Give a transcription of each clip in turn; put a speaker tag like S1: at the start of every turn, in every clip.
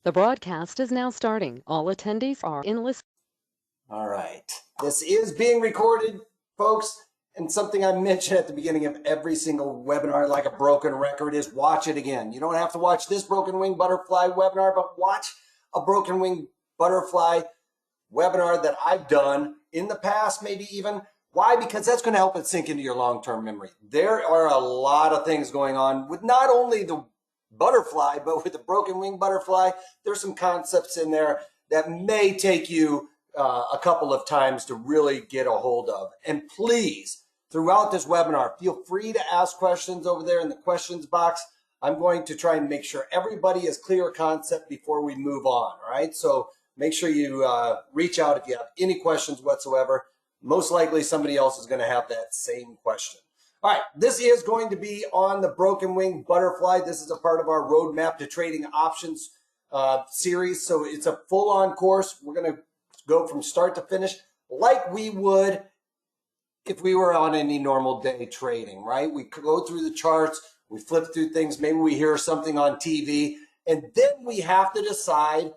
S1: The broadcast is now starting. All attendees are in listen.
S2: All right. This is being recorded, folks. And something I mentioned at the beginning of every single webinar, like a broken record, is watch it again. You don't have to watch this broken wing butterfly webinar, but watch a broken wing butterfly webinar that I've done in the past, maybe even. Why? Because that's going to help it sink into your long-term memory. There are a lot of things going on with not only the butterfly, but with the broken wing butterfly. There's some concepts in there that may take you a couple of times to really get a hold of. And please, throughout this webinar, feel free to ask questions over there in the questions box. I'm going to try and make sure everybody is clear concept before we move on, all right? So make sure you reach out if you have any questions whatsoever. Most likely somebody else is going to have that same question. All right, this is going to be on the broken wing butterfly. This is a part of our roadmap to trading options series. So it's a full-on course. We're going to go from start to finish like we would if we were on any normal day trading, right? We go through the charts, we flip through things, maybe we hear something on TV, and then we have to decide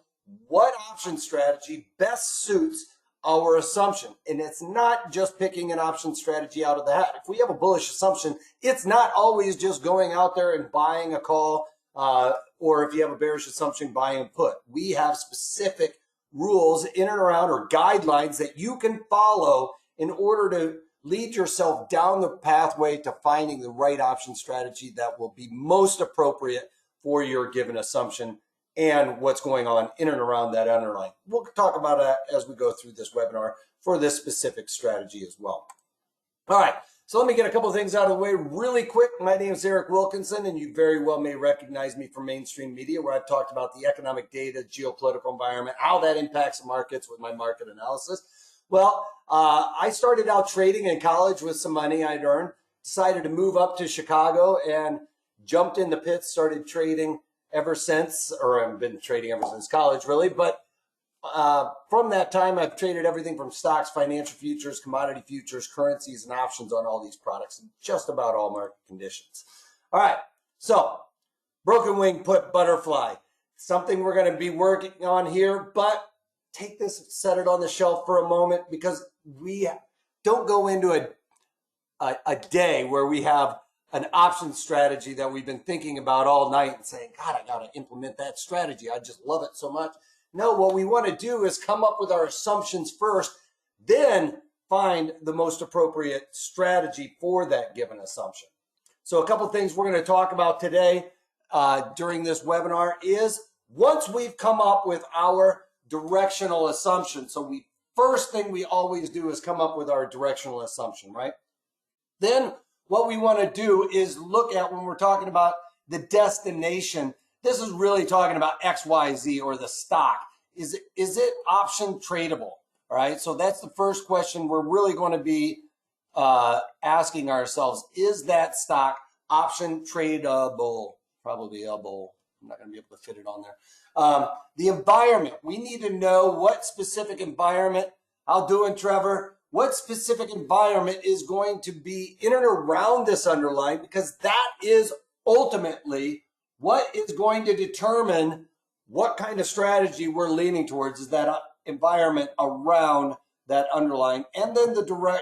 S2: what option strategy best suits our assumption. And it's not just picking an option strategy out of the hat. If we have a bullish assumption, it's not always just going out there and buying a call, or if you have a bearish assumption, buying a put. We have specific rules in and around, or guidelines that you can follow in order to lead yourself down the pathway to finding the right option strategy that will be most appropriate for your given assumption and what's going on in and around that underlying. We'll talk about that as we go through this webinar for this specific strategy as well. All right, so let me get a couple of things out of the way really quick. My name is Eric Wilkinson, and you very well may recognize me from mainstream media, where I've talked about the economic data, geopolitical environment, how that impacts the markets with my market analysis. Well, I started out trading in college with some money I'd earned, decided to move up to Chicago and jumped in the pits, started trading ever since, or I've been trading ever since college, really. But from that time, I've traded everything from stocks, financial futures, commodity futures, currencies, and options on all these products in just about all market conditions. All right, so broken wing put butterfly, something we're going to be working on here, but take this, set it on the shelf for a moment, because we don't go into a day where we have an option strategy that we've been thinking about all night and saying, God, I got to implement that strategy. I just love it so much. No, what we want to do is come up with our assumptions first, then find the most appropriate strategy for that given assumption. So a couple of things we're going to talk about today during this webinar is, once we've come up with our directional assumption, so first thing we always do is come up with our directional assumption, right? Then what we want to do is look at, when we're talking about the destination, this is really talking about XYZ, or the stock. Is it option tradable? All right, so that's the first question we're really going to be asking ourselves. Is that stock option tradable? Probably able. I'm not going to be able to fit it on there. The environment, we need to know what specific environment. How doing, Trevor? What specific environment is going to be in and around this underlying, because that is ultimately what is going to determine what kind of strategy we're leaning towards, is that environment around that underlying. And then the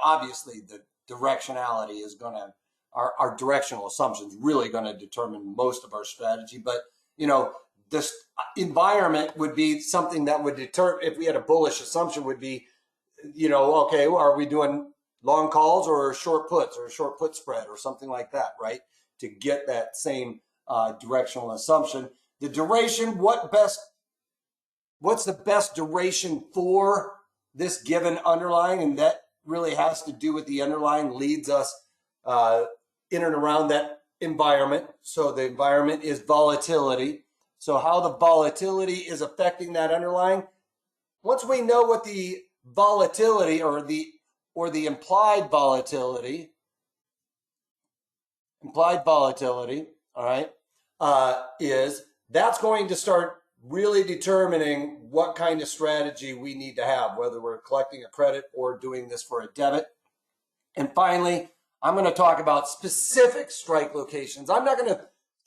S2: obviously the directionality is going to, our directional assumptions really going to determine most of our strategy. But, this environment would be something that would deter, if we had a bullish assumption, would be, okay, are we doing long calls or short puts, or a short put spread or something like that, right? To get that same directional assumption. The duration, what's the best duration for this given underlying? And that really has to do with the underlying, leads us in and around that environment. So the environment is volatility. So how the volatility is affecting that underlying. Once we know what the volatility, or the implied volatility, all right, is, that's going to start really determining what kind of strategy we need to have, whether we're collecting a credit or doing this for a debit. And finally, I'm going to talk about specific strike locations. I'm not going to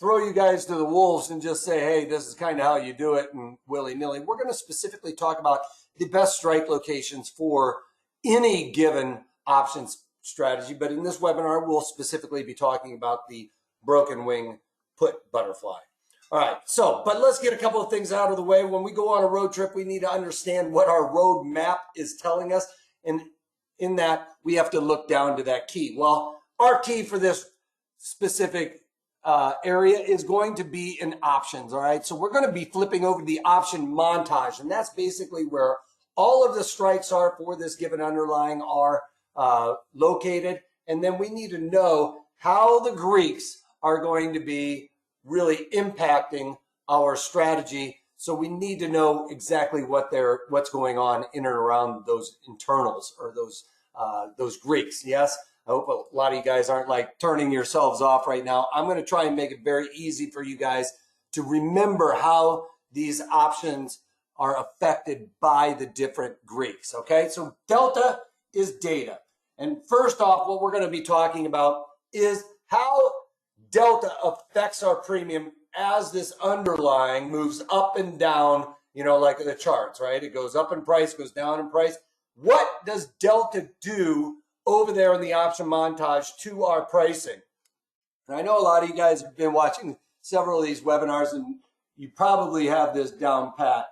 S2: throw you guys to the wolves and just say, hey, this is kind of how you do it and willy-nilly. We're going to specifically talk about the best strike locations for any given options strategy. But in this webinar, we'll specifically be talking about the broken wing put butterfly. All right, but let's get a couple of things out of the way. When we go on a road trip, we need to understand what our road map is telling us. And in that, we have to look down to that key. Well, our key for this specific area is going to be in options. All right, so we're going to be flipping over the option montage, and that's basically where all of the strikes are for this given underlying are located. And then we need to know how the Greeks are going to be really impacting our strategy. So we need to know exactly what's going on in and around those internals or those Greeks. Yes. I hope a lot of you guys aren't like turning yourselves off right now. I'm going to try and make it very easy for you guys to remember how these options are affected by the different Greeks. Okay, so delta is data. And first off, what we're going to be talking about is how delta affects our premium as this underlying moves up and down, like the charts, right? It goes up in price, goes down in price. What does delta do over there in the option montage to our pricing? And I know a lot of you guys have been watching several of these webinars and you probably have this down pat.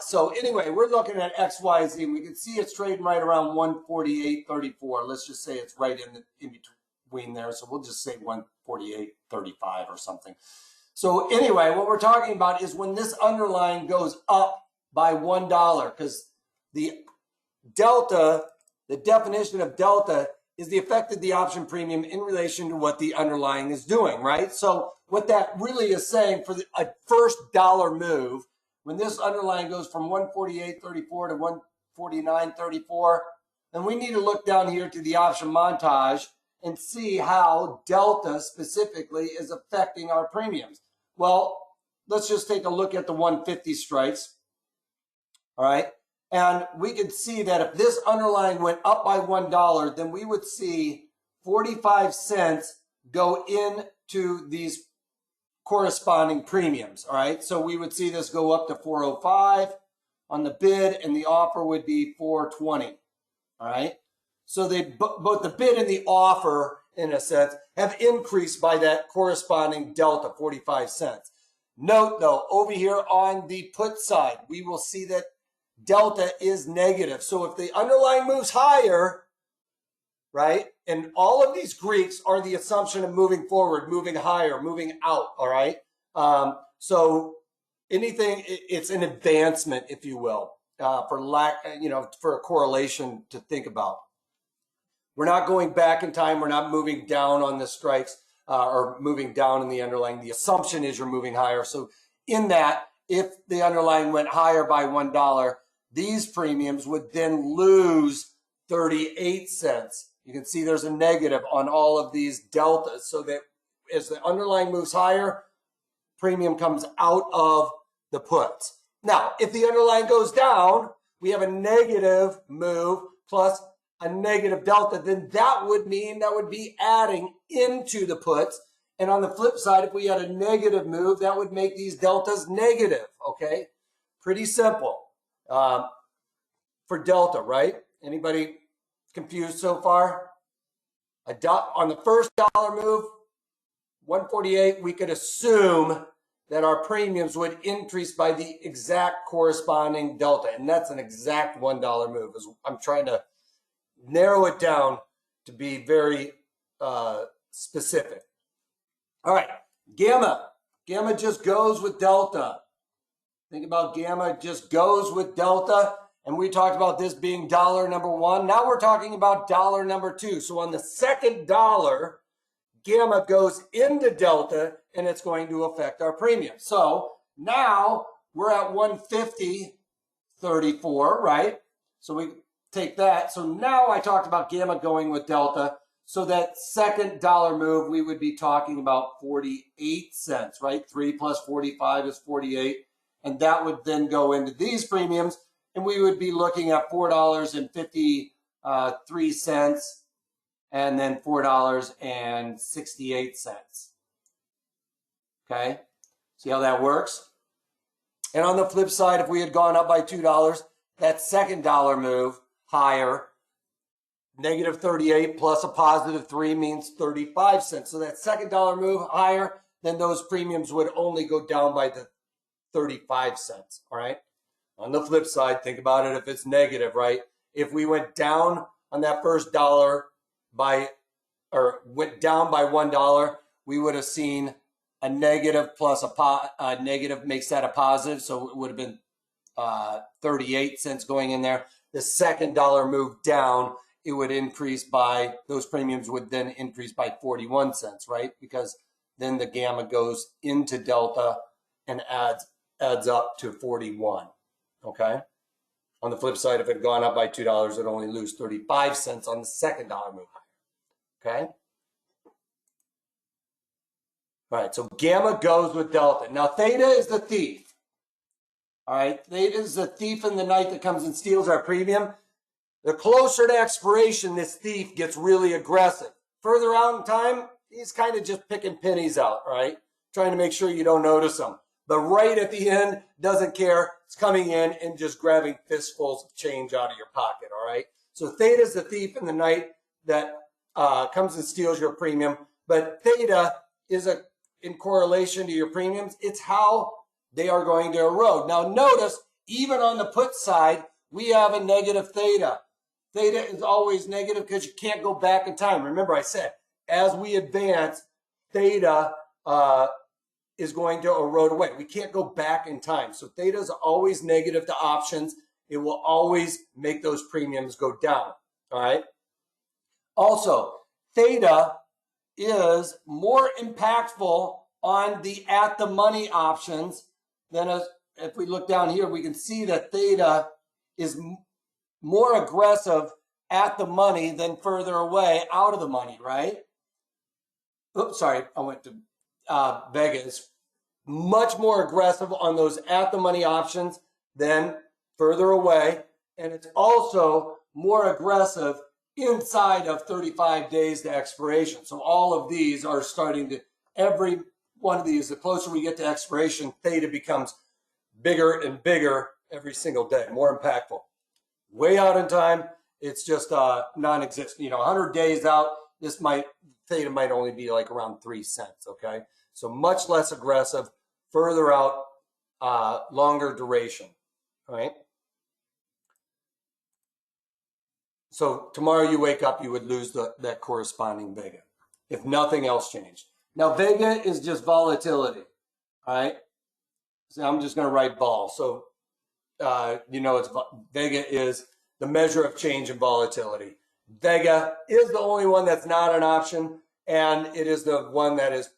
S2: So anyway, we're looking at XYZ. We can see it's trading right around 148.34. Let's just say it's right in between there. So we'll just say 148.35 or something. So anyway, what we're talking about is when this underlying goes up by $1, because the delta, the definition of delta is the effect of the option premium in relation to what the underlying is doing, right? So what that really is saying for a first dollar move, when this underlying goes from 148.34 to 149.34, then we need to look down here to the option montage and see how delta specifically is affecting our premiums. Well, let's just take a look at the 150 strikes. All right. And we could see that if this underlying went up by $1, then we would see 45 cents go into these corresponding premiums. All right. So we would see this go up to 405 on the bid, and the offer would be 420. All right. So both the bid and the offer, in a sense, have increased by that corresponding delta, 45 cents. Note, though, over here on the put side, we will see that delta is negative. So if the underlying moves higher, right, and all of these Greeks are the assumption of moving forward, moving higher, moving out, all right? So anything, it's an advancement, if you will, for a correlation to think about. We're not going back in time. We're not moving down on the strikes or moving down in the underlying. The assumption is you're moving higher. So in that, if the underlying went higher by $1, these premiums would then lose 38 cents. You can see there's a negative on all of these deltas, so that as the underlying moves higher, premium comes out of the puts. Now, if the underlying goes down, we have a negative move plus a negative delta, then that would mean that would be adding into the puts. And on the flip side, if we had a negative move, that would make these deltas negative, okay? Pretty simple for delta, right? Anybody confused so far? On the first dollar move, 148, we could assume that our premiums would increase by the exact corresponding delta. And that's an exact $1 move. I'm trying to narrow it down to be very specific. All right, gamma. Gamma just goes with delta. Think about gamma just goes with delta. And we talked about this being dollar number one. Now we're talking about dollar number two. So on the second dollar, gamma goes into delta and it's going to affect our premium. So now we're at 150.34, right? So we take that. So now I talked about gamma going with delta. So that second dollar move, we would be talking about 48 cents, right? 3 plus 45 is 48. And that would then go into these premiums. And we would be looking at $4.53 and then $4.68. Okay, see how that works? And on the flip side, if we had gone up by $2, that second dollar move higher, negative 38 plus a positive 3 means 35 cents. So that second dollar move higher, then those premiums would only go down by the 35 cents. All right. On the flip side, think about it if it's negative, right? If we went down on that first dollar went down by $1, we would have seen a negative plus a negative makes that a positive. So it would have been 38 cents going in there. The second dollar move down, it would increase by, those premiums would then increase by 41 cents, right? Because then the gamma goes into delta and adds up to 41, okay? On the flip side, if it had gone up by $2, it'd only lose 35 cents on the second dollar move higher, okay? All right, so gamma goes with delta. Now, theta is the thief. All right, theta is the thief in the night that comes and steals our premium. The closer to expiration, this thief gets really aggressive. Further out in time, he's kind of just picking pennies out, right? Trying to make sure you don't notice them. But right at the end, doesn't care. It's coming in and just grabbing fistfuls of change out of your pocket, all right? So theta is the thief in the night that comes and steals your premium. But theta is in correlation to your premiums. It's how they are going to erode. Now notice, even on the put side, we have a negative theta. Theta is always negative because you can't go back in time. Remember I said, as we advance, theta is going to erode away. We can't go back in time. So theta is always negative to options. It will always make those premiums go down, all right? Also, theta is more impactful on the at the money options than if we look down here, we can see that theta is more aggressive at the money than further away out of the money, right? Oops, sorry, I went to Vega is much more aggressive on those at the money options than further away. And it's also more aggressive inside of 35 days to expiration. So all of these are starting to, every one of these, the closer we get to expiration, theta becomes bigger and bigger every single day, more impactful. Way out in time, it's just non-existent. 100 days out, theta might only be like around 3 cents, okay? So much less aggressive, further out, longer duration, all right? So tomorrow you wake up, you would lose that corresponding Vega if nothing else changed. Now Vega is just volatility, all right? So I'm just going to write vol. So Vega is the measure of change in volatility. Vega is the only one that's not an option, and it is the one that is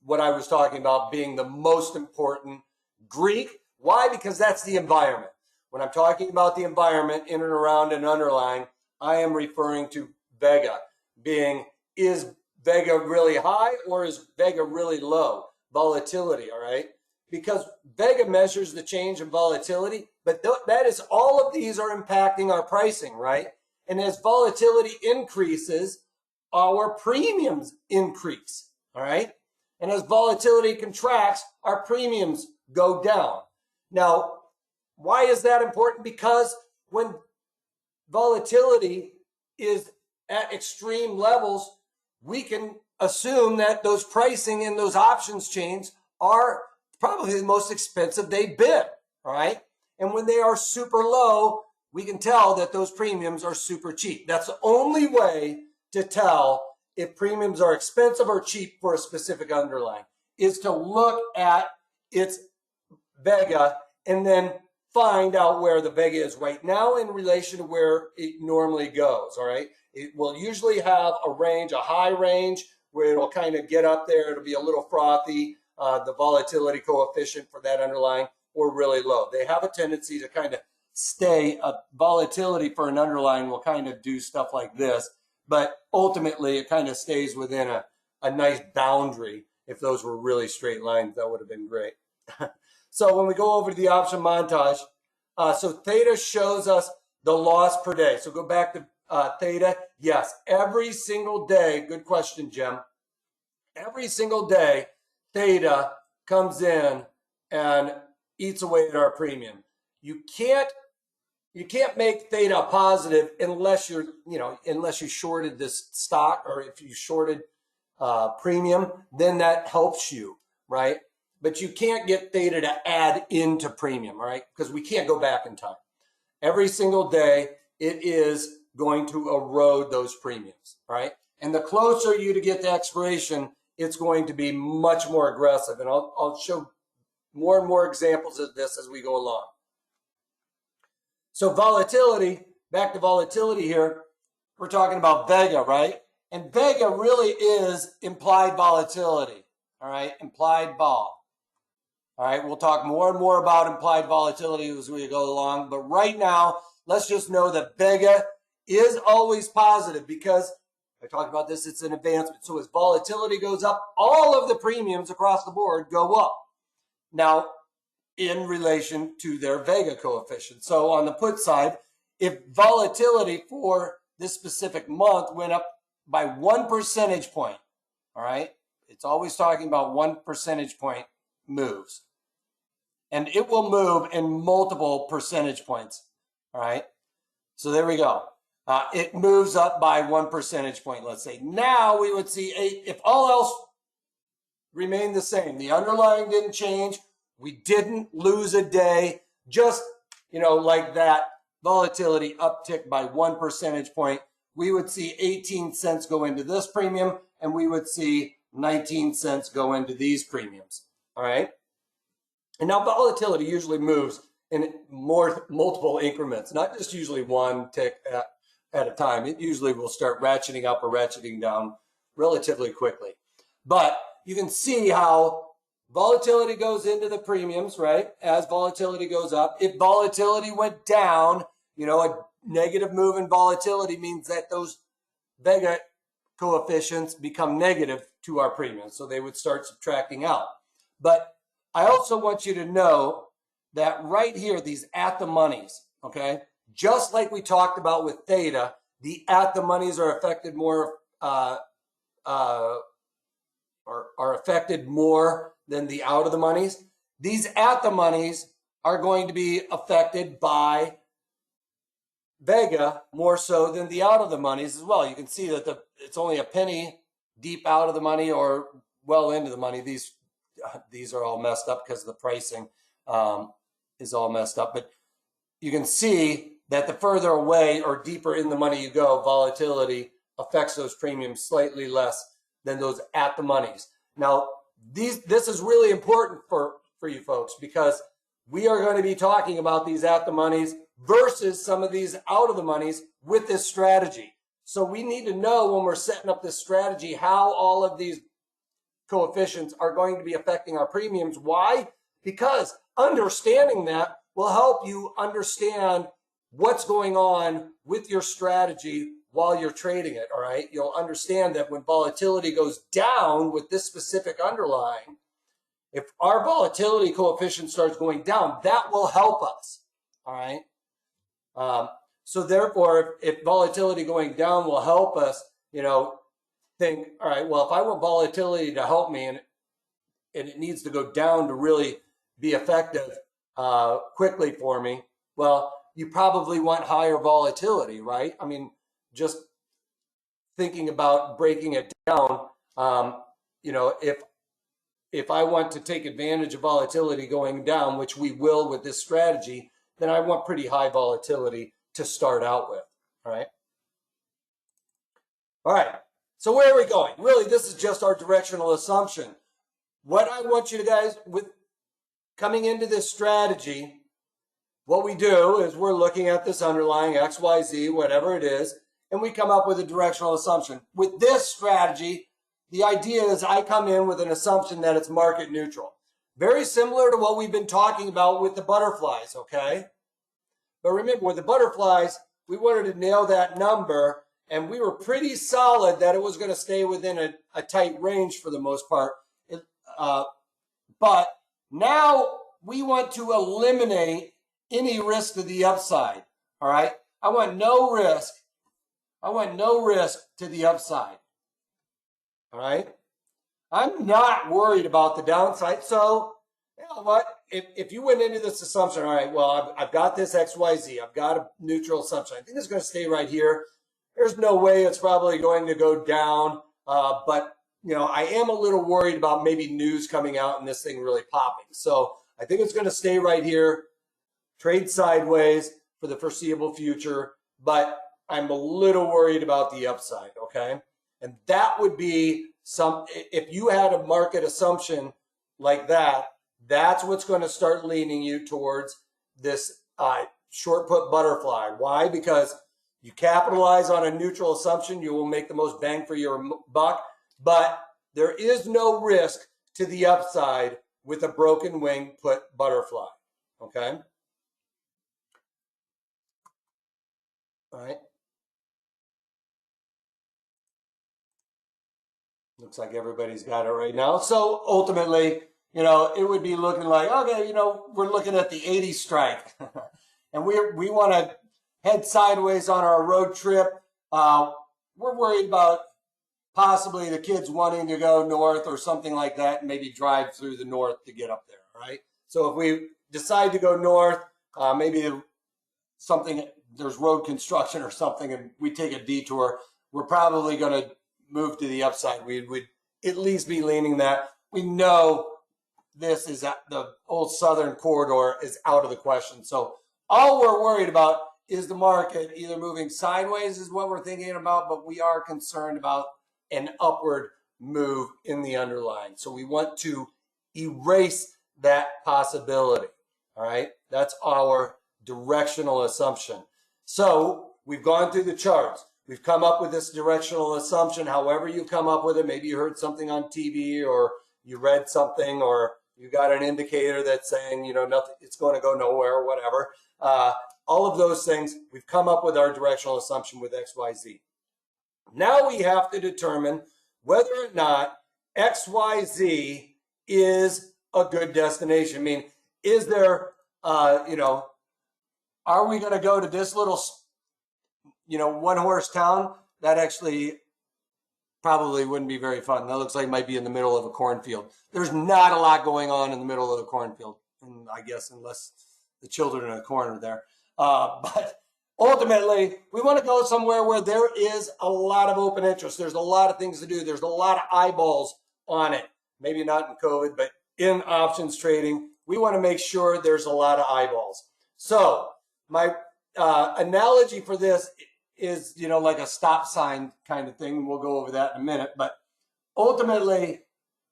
S2: what I was talking about being the most important. Greek, why? Because that's the environment. When I'm talking about the environment in and around and underlying, I am referring to Vega being, is Vega really high or is Vega really low? Volatility, all right? Because Vega measures the change in volatility, but that is all of these are impacting our pricing, right? And as volatility increases, our premiums increase, all right? And as volatility contracts, our premiums go down. Now, why is that important? Because when volatility is at extreme levels, we can assume that those pricing in those options chains are probably the most expensive they've been, all right? And when they are super low, we can tell that those premiums are super cheap. That's the only way to tell if premiums are expensive or cheap for a specific underlying, is to look at its Vega and then find out where the Vega is right now in relation to where it normally goes, all right? It will usually have a range, a high range, where it'll kind of get up there. It'll be a little frothy, the volatility coefficient for that underlying, or really low. They have a tendency to kind of stay, volatility for an underlying will kind of do stuff like this, but ultimately it kind of stays within a nice boundary. If those were really straight lines, that would have been great. So when we go over to the option montage, so theta shows us the loss per day. So go back to theta. Yes, every single day, good question, Jim. Every single day, theta comes in and eats away at our premium. You can't make theta positive unless unless you shorted this stock, or if you shorted premium, then that helps you, right? But you can't get theta to add into premium, right? Because we can't go back in time. Every single day, it is going to erode those premiums, right? And the closer you to get to expiration, it's going to be much more aggressive. And I'll show more and more examples of this as we go along. So volatility, back to volatility here, we're talking about vega, right? And vega really is implied volatility, all right? Implied vol. All right, we'll talk more and more about implied volatility as we go along. But right now, let's just know that vega is always positive, because I talked about this, it's an advancement. So as volatility goes up, all of the premiums across the board go up. Now, in relation to their vega coefficient. So on the put side, if volatility for this specific month went up by 1 percentage point, all right, it's always talking about 1 percentage point moves. And it will move in multiple percentage points, all right? So there we go. It moves up by 1 percentage point, let's say. Now we would see if all else remained the same, the underlying didn't change, we didn't lose a day, just, like that, volatility uptick by 1 percentage point, we would see 18 cents go into this premium, and we would see 19 cents go into these premiums, all right? And now volatility usually moves in multiple increments, not just usually one tick at a time. It usually will start ratcheting up or ratcheting down relatively quickly. But you can see how volatility goes into the premiums, right? As volatility goes up. If volatility went down, a negative move in volatility means that those vega coefficients become negative to our premiums. So they would start subtracting out. But I also want you to know that right here, these at the monies, okay? Just like we talked about with theta, the at the monies are affected more, are affected more than the out of the monies. These at the monies are going to be affected by vega more so than the out of the monies as well. You can see that it's only a penny deep out of the money or well into the money. These are all messed up because the pricing is all messed up. But you can see that the further away or deeper in the money you go, volatility affects those premiums slightly less than those at the monies. Now, this is really important for you folks, because we are going to be talking about these at the monies versus some of these out of the monies with this strategy. So we need to know when we're setting up this strategy how all of these coefficients are going to be affecting our premiums. Why? Because understanding that will help you understand what's going on with your strategy while you're trading it, all right? You'll understand that when volatility goes down with this specific underlying, if our volatility coefficient starts going down, that will help us, all right? So therefore, if volatility going down will help us, think, all right, well, if I want volatility to help me and it needs to go down to really be effective quickly for me, well, you probably want higher volatility, right? I mean, just thinking about breaking it down, if I want to take advantage of volatility going down, which we will with this strategy, then I want pretty high volatility to start out with, all right? All right, so where are we going? Really, this is just our directional assumption. What I want you guys, with coming into this strategy, what we do is we're looking at this underlying X, Y, Z, whatever it is, and we come up with a directional assumption. With this strategy, the idea is I come in with an assumption that it's market neutral. Very similar to what we've been talking about with the butterflies, okay? But remember, with the butterflies, we wanted to nail that number, and we were pretty solid that it was going to stay within a tight range for the most part. But now we want to eliminate any risk to the upside, all right? I want no risk. I want no risk to the upside, all right? I'm not worried about the downside. So, you know what? If you went into this assumption, all right, well, I've got this XYZ, I've got a neutral assumption. I think it's going to stay right here. There's no way it's probably going to go down. But, you know, I am a little worried about maybe news coming out and this thing really popping. So I think it's going to stay right here, trade sideways for the foreseeable future. But I'm a little worried about the upside, okay? And that would be if you had a market assumption like that, that's what's going to start leaning you towards this short put butterfly. Why? Because you capitalize on a neutral assumption, you will make the most bang for your buck, but there is no risk to the upside with a broken wing put butterfly, okay? All right. Looks like everybody's got it right now. So ultimately, you know, it would be looking like, okay, you know, we're looking at the 80 strike. And we want to head sideways on our road trip. We're worried about possibly the kids wanting to go north or something like that and maybe drive through the north to get up there, right? So if we decide to go north, maybe there's road construction or something and we take a detour, we're probably going to move to the upside. We would at least be leaning that. We know this is the old southern corridor is out of the question. So all we're worried about is the market either moving sideways is what we're thinking about, but we are concerned about an upward move in the underlying. So we want to erase that possibility. All right. That's our directional assumption. So we've gone through the charts. We've come up with this directional assumption, however you come up with it. Maybe you heard something on TV or you read something or you got an indicator that's saying, you know, nothing, it's going to go nowhere or whatever. All of those things, we've come up with our directional assumption with XYZ. Now we have to determine whether or not XYZ is a good destination. I mean, is there, you know, are we going to go to this little, you know, one horse town? That actually probably wouldn't be very fun. That looks like it might be in the middle of a cornfield. There's not a lot going on in the middle of the cornfield, and I guess unless the children in the corner there. But ultimately, we want to go somewhere where there is a lot of open interest. There's a lot of things to do. There's a lot of eyeballs on it. Maybe not in COVID, but in options trading, we want to make sure there's a lot of eyeballs. So my analogy for this is, you know, like a stop sign kind of thing. We'll go over that in a minute. But ultimately,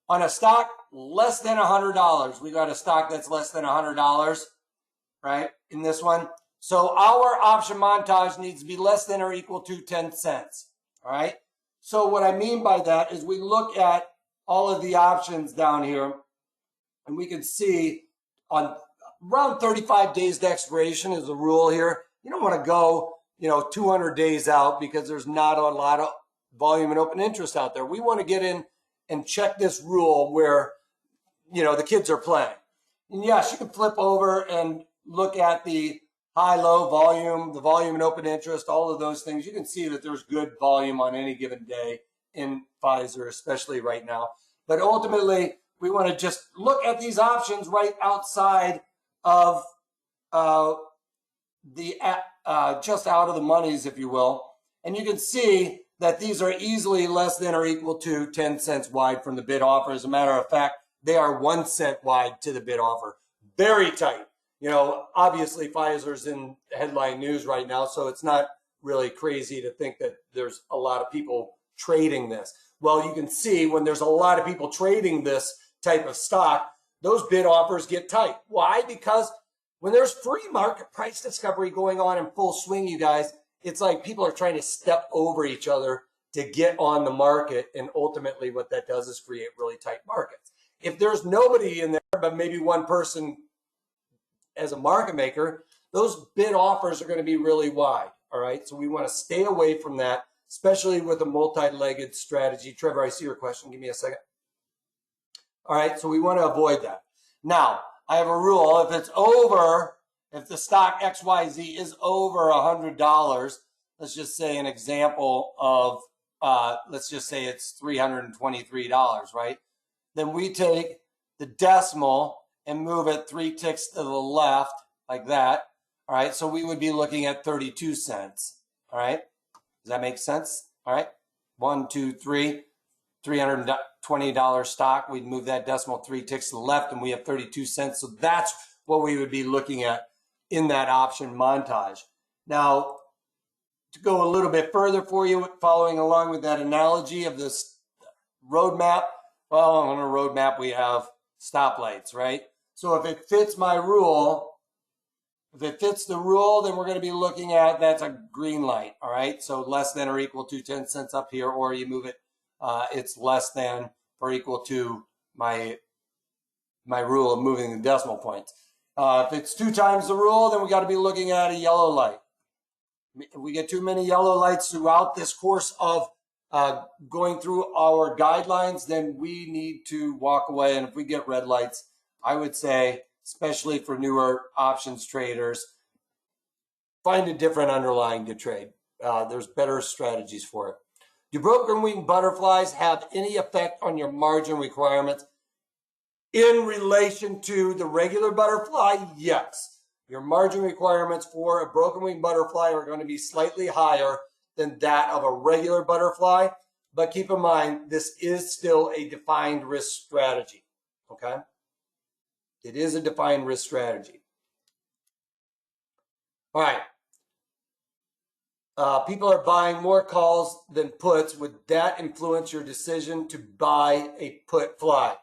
S2: on a stock less than $100, we got a stock that's less than $100, right, in this one. So our option montage needs to be less than or equal to 10 cents, all right? So what I mean by that is we look at all of the options down here, and we can see on around 35 days to expiration is the rule here. You don't want to go, you know, 200 days out because there's not a lot of volume and open interest out there. We want to get in and check this rule where, you know, the kids are playing. And yes, you can flip over and look at the high-low volume, the volume and open interest, all of those things. You can see that there's good volume on any given day in Pfizer, especially right now. But ultimately, we want to just look at these options right outside of just out of the monies, if you will. And you can see that these are easily less than or equal to 10 cents wide from the bid offer. As a matter of fact, they are 1 cent wide to the bid offer. Very tight. You know, obviously Pfizer's in headline news right now, so it's not really crazy to think that there's a lot of people trading this. Well, you can see when there's a lot of people trading this type of stock, those bid offers get tight. Why? Because when there's free market price discovery going on in full swing, you guys, it's like people are trying to step over each other to get on the market. And ultimately what that does is create really tight markets. If there's nobody in there, but maybe one person as a market maker, those bid offers are going to be really wide. All right. So we want to stay away from that, especially with a multi-legged strategy. Trevor, I see your question. Give me a second. All right. So we want to avoid that. Now, I have a rule. If the stock XYZ is over $100, let's just say an example of, let's just say it's $323, right? then we take the decimal and move it 3 ticks to the left like that. All right, so we would be looking at 32 cents. All right, does that make sense? All right, 1, 2, 3, $320 stock. We'd move that decimal 3 ticks to the left and we have 32 cents. So that's what we would be looking at in that option montage. Now, to go a little bit further for you, following along with that analogy of this roadmap, well, on a roadmap we have stoplights, right? So if it fits my rule, if it fits the rule, then we're going to be looking at, that's a green light, all right? So less than or equal to 10 cents up here, or you move it, it's less than or equal to my rule of moving the decimal points. If it's 2 times the rule, then we got to be looking at a yellow light. If we get too many yellow lights throughout this course of going through our guidelines, then we need to walk away. And if we get red lights, I would say, especially for newer options traders, find a different underlying to trade. There's better strategies for it. Do broken wing butterflies have any effect on your margin requirements in relation to the regular butterfly? Yes. Your margin requirements for a broken wing butterfly are going to be slightly higher than that of a regular butterfly. But keep in mind, this is still a defined risk strategy. Okay? It is a defined risk strategy. All right. People are buying more calls than puts. Would that influence your decision to buy a put fly?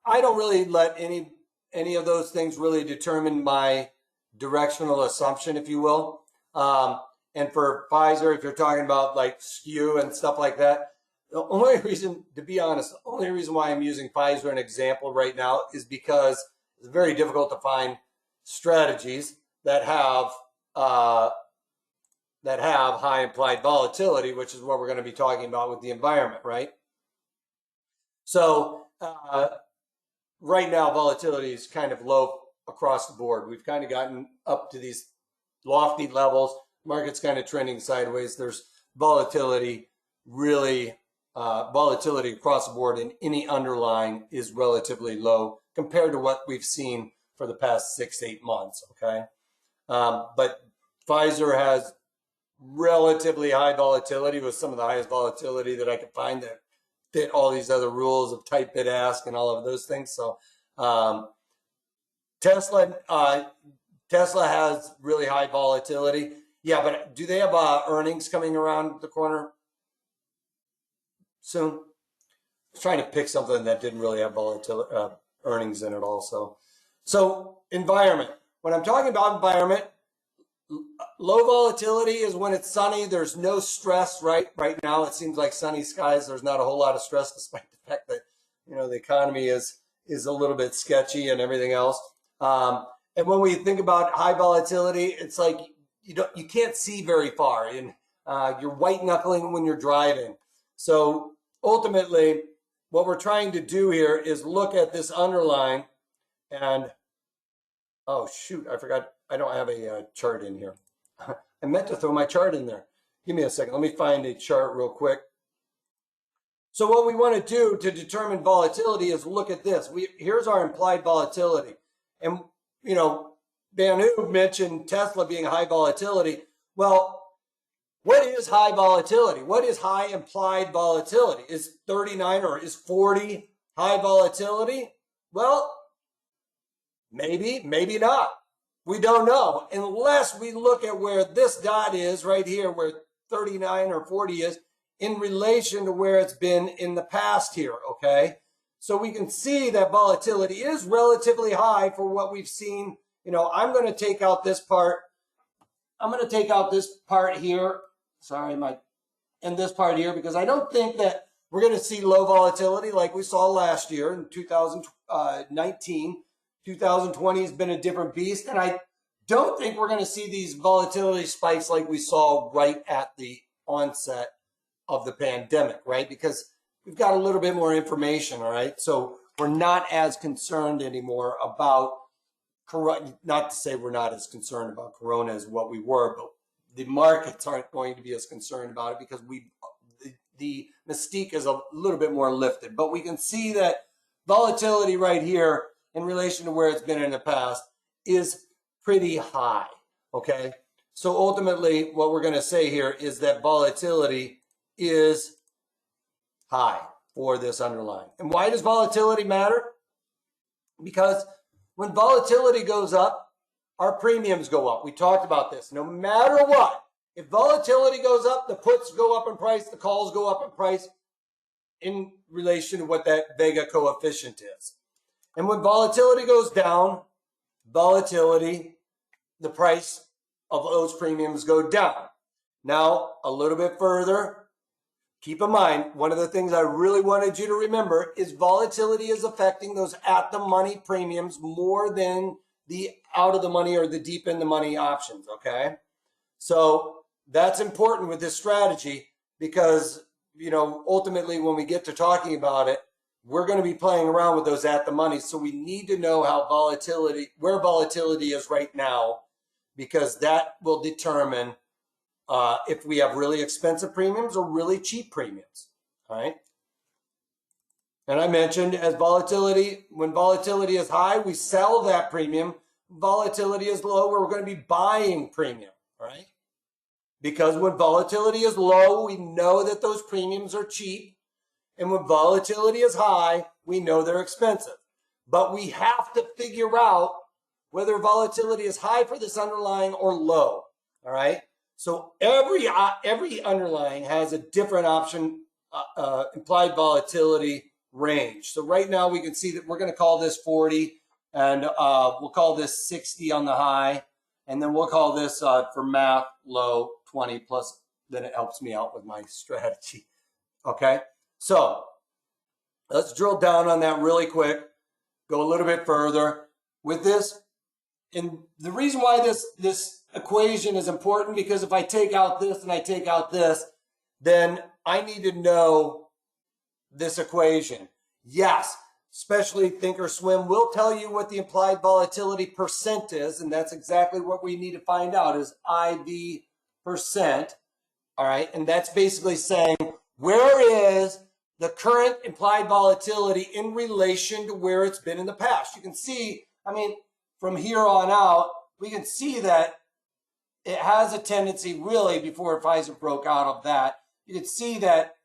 S2: I don't really let any of those things really determine my directional assumption, if you will. And for Pfizer, if you're talking about like skew and stuff like that, the only reason, to be honest, the only reason why I'm using Pfizer as an example right now is because it's very difficult to find strategies that have high implied volatility, which is what we're going to be talking about with the environment, right? So right now, volatility is kind of low across the board. We've kind of gotten up to these lofty levels. Market's kind of trending sideways. There's volatility, really volatility across the board in any underlying is relatively low compared to what we've seen for the past 6-8 months, okay? But Pfizer has relatively high volatility, with some of the highest volatility that I could find that fit all these other rules of tight bid ask and all of those things. So Tesla has really high volatility. Yeah, but do they have earnings coming around the corner soon? I was trying to pick something that didn't really have volatility earnings in it also. So environment. When I'm talking about environment, low volatility is when it's sunny. There's no stress, right? Right now, it seems like sunny skies. There's not a whole lot of stress, despite the fact that, you know, the economy is a little bit sketchy and everything else. And when we think about high volatility, it's like you can't see very far, and you're white knuckling when you're driving. So ultimately, what we're trying to do here is look at this underline, and oh shoot, I forgot. I don't have a chart in here. I meant to throw my chart in there. Give me a second. Let me find a chart real quick. So what we want to do to determine volatility is look at this. Here's our implied volatility. And, you know, Banu mentioned Tesla being high volatility. Well, what is high volatility? What is high implied volatility? Is 39 or is 40 high volatility? Well, maybe, maybe not. We don't know unless we look at where this dot is right here, where 39 or 40 is in relation to where it's been in the past here, okay? So we can see that volatility is relatively high for what we've seen. You know, I'm going to take out this part. I'm going to take out this part here. Sorry, and this part here, because I don't think that we're going to see low volatility like we saw last year in 2019. 2020 has been a different beast, and I don't think we're going to see these volatility spikes like we saw right at the onset of the pandemic, right? Because we've got a little bit more information, all right? So we're not as concerned anymore about Corona. Not to say we're not as concerned about Corona as what we were, but the markets aren't going to be as concerned about it because the mystique is a little bit more lifted. But we can see that volatility right here in relation to where it's been in the past is pretty high, okay? So ultimately, what we're going to say here is that volatility is high for this underlying. And why does volatility matter? Because when volatility goes up, our premiums go up. We talked about this. No matter what, if volatility goes up, the puts go up in price, the calls go up in price in relation to what that Vega coefficient is. And when volatility goes down, the price of those premiums go down. Now, a little bit further, keep in mind, one of the things I really wanted you to remember is volatility is affecting those at the money premiums more than the out of the money or the deep in the money options, okay? So that's important with this strategy because, ultimately when we get to talking about it, we're going to be playing around with those at the money. So we need to know where volatility is right now, because that will determine if we have really expensive premiums or really cheap premiums, all right? And I mentioned when volatility is high, we sell that premium. Volatility is low, we're going to be buying premium, right? Because when volatility is low, we know that those premiums are cheap. And when volatility is high, we know they're expensive. But we have to figure out whether volatility is high for this underlying or low, all right? So every underlying has a different option, implied volatility range. So right now we can see that we're going to call this 40, and we'll call this 60 on the high, and then we'll call this, for math, low 20 plus, then it helps me out with my strategy, okay? So let's drill down on that really quick, go a little bit further with this. And the reason why this equation is important, because if I take out this and I take out this, then I need to know this equation. Yes, especially Thinkorswim will tell you what the implied volatility percent is, and that's exactly what we need to find out is IV percent, all right? And that's basically saying, where is the current implied volatility in relation to where it's been in the past? You can see, from here on out, we can see that it has a tendency, really, before Pfizer broke out of that, you can see that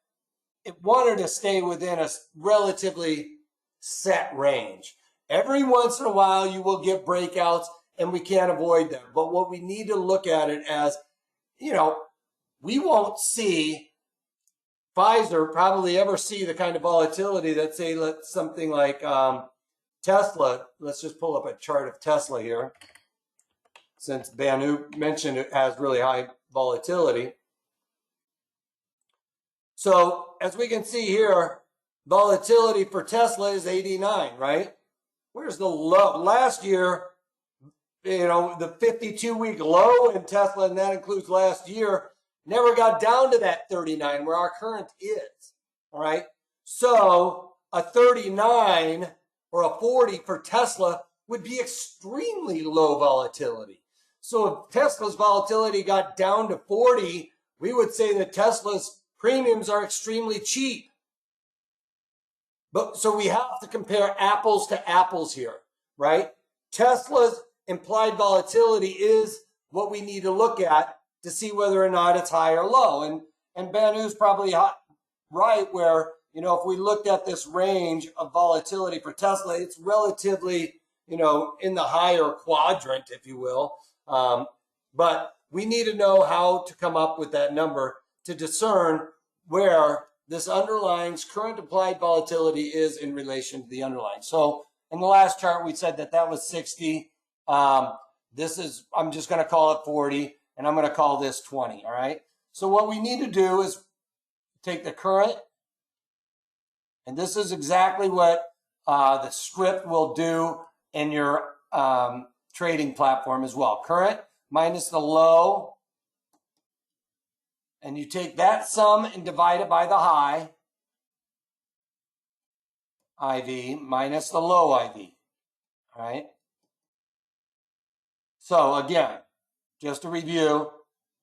S2: it wanted to stay within a relatively set range. Every once in a while, you will get breakouts, and we can't avoid them. But what we need to look at it as, we won't see Pfizer probably ever see the kind of volatility that, say, something like Tesla. Let's just pull up a chart of Tesla here, since Banu mentioned it has really high volatility. So as we can see here, volatility for Tesla is 89, right? Where's the low? Last year, the 52-week low in Tesla, and that includes last year, never got down to that 39 where our current is, all right? So a 39 or a 40 for Tesla would be extremely low volatility. So if Tesla's volatility got down to 40, we would say that Tesla's premiums are extremely cheap. But so we have to compare apples to apples here, right? Tesla's implied volatility is what we need to look at to see whether or not it's high or low. And Banu's probably right where, if we looked at this range of volatility for Tesla, it's relatively, in the higher quadrant, if you will. But we need to know how to come up with that number to discern where this underlying's current implied volatility is in relation to the underlying. So in the last chart, we said that was 60. I'm just going to call it 40, and I'm going to call this 20, all right? So what we need to do is take the current, and this is exactly what the script will do in your trading platform as well. Current minus the low, and you take that sum and divide it by the high, IV, minus the low IV, all right? So again, just to review,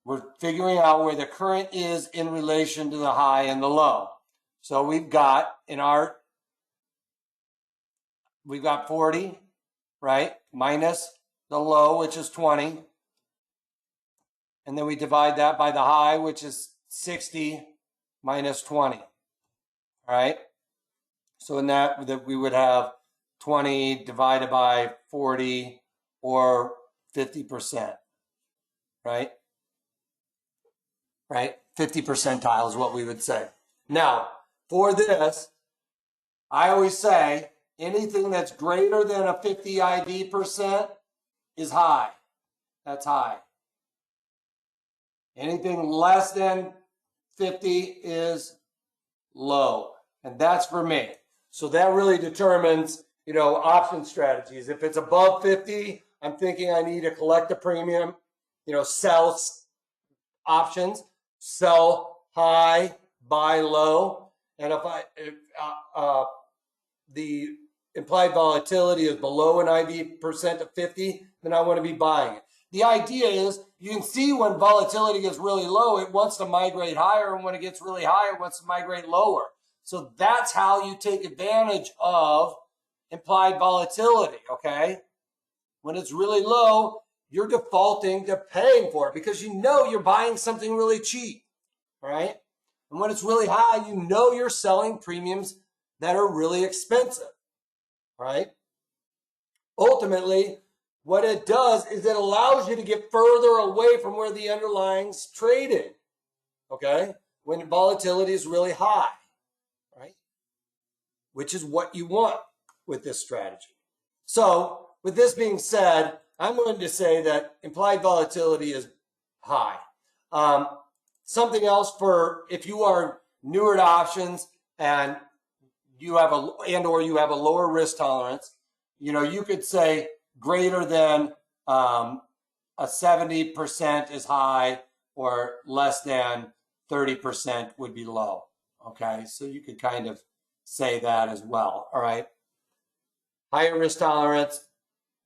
S2: We're figuring out where the current is in relation to the high and the low. So we've got 40, right? Minus the low, which is 20. And then we divide that by the high, which is 60 minus 20. All right? So in that we would have 20 divided by 40 or 50%, right? Right? 50 percentile is what we would say. Now, for this, I always say anything that's greater than a 50 ID percent is high. That's high. Anything less than 50 is low. And that's for me. So that really determines, option strategies. If it's above 50, I'm thinking I need to collect a premium, sell options, sell high, buy low. And if the implied volatility is below an IV percent of 50, then I want to be buying it. The idea is you can see when volatility gets really low, it wants to migrate higher, and when it gets really high, it wants to migrate lower. So that's how you take advantage of implied volatility, okay? When it's really low, you're defaulting to paying for it because you're buying something really cheap, right? And when it's really high, you're selling premiums that are really expensive, right? Ultimately, what it does is it allows you to get further away from where the underlying's trading, okay? When volatility is really high, right? Which is what you want with this strategy. So with this being said, I'm going to say that implied volatility is high. Something else for if you are newer to options and you have a lower risk tolerance, you could say greater than a 70% is high or less than 30% would be low. Okay, so you could kind of say that as well. All right. Higher risk tolerance,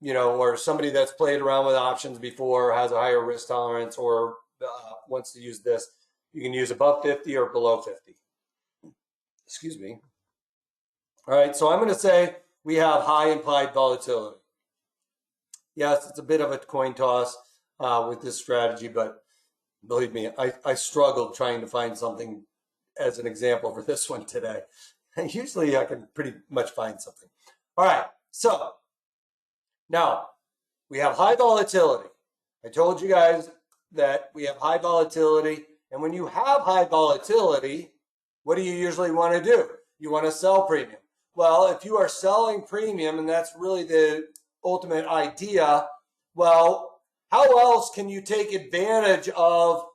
S2: or somebody that's played around with options before has a higher risk tolerance or wants to use this, you can use above 50 or below 50. Excuse me. All right, so I'm going to say we have high implied volatility. Yes, it's a bit of a coin toss with this strategy, but believe me, I struggled trying to find something as an example for this one today. Usually I can pretty much find something. All right, so now we have high volatility. I told you guys that we have high volatility, and when you have high volatility, what do you usually want to do? You want to sell premium. Well, if you are selling premium, and that's really the ultimate idea, well, how else can you take advantage of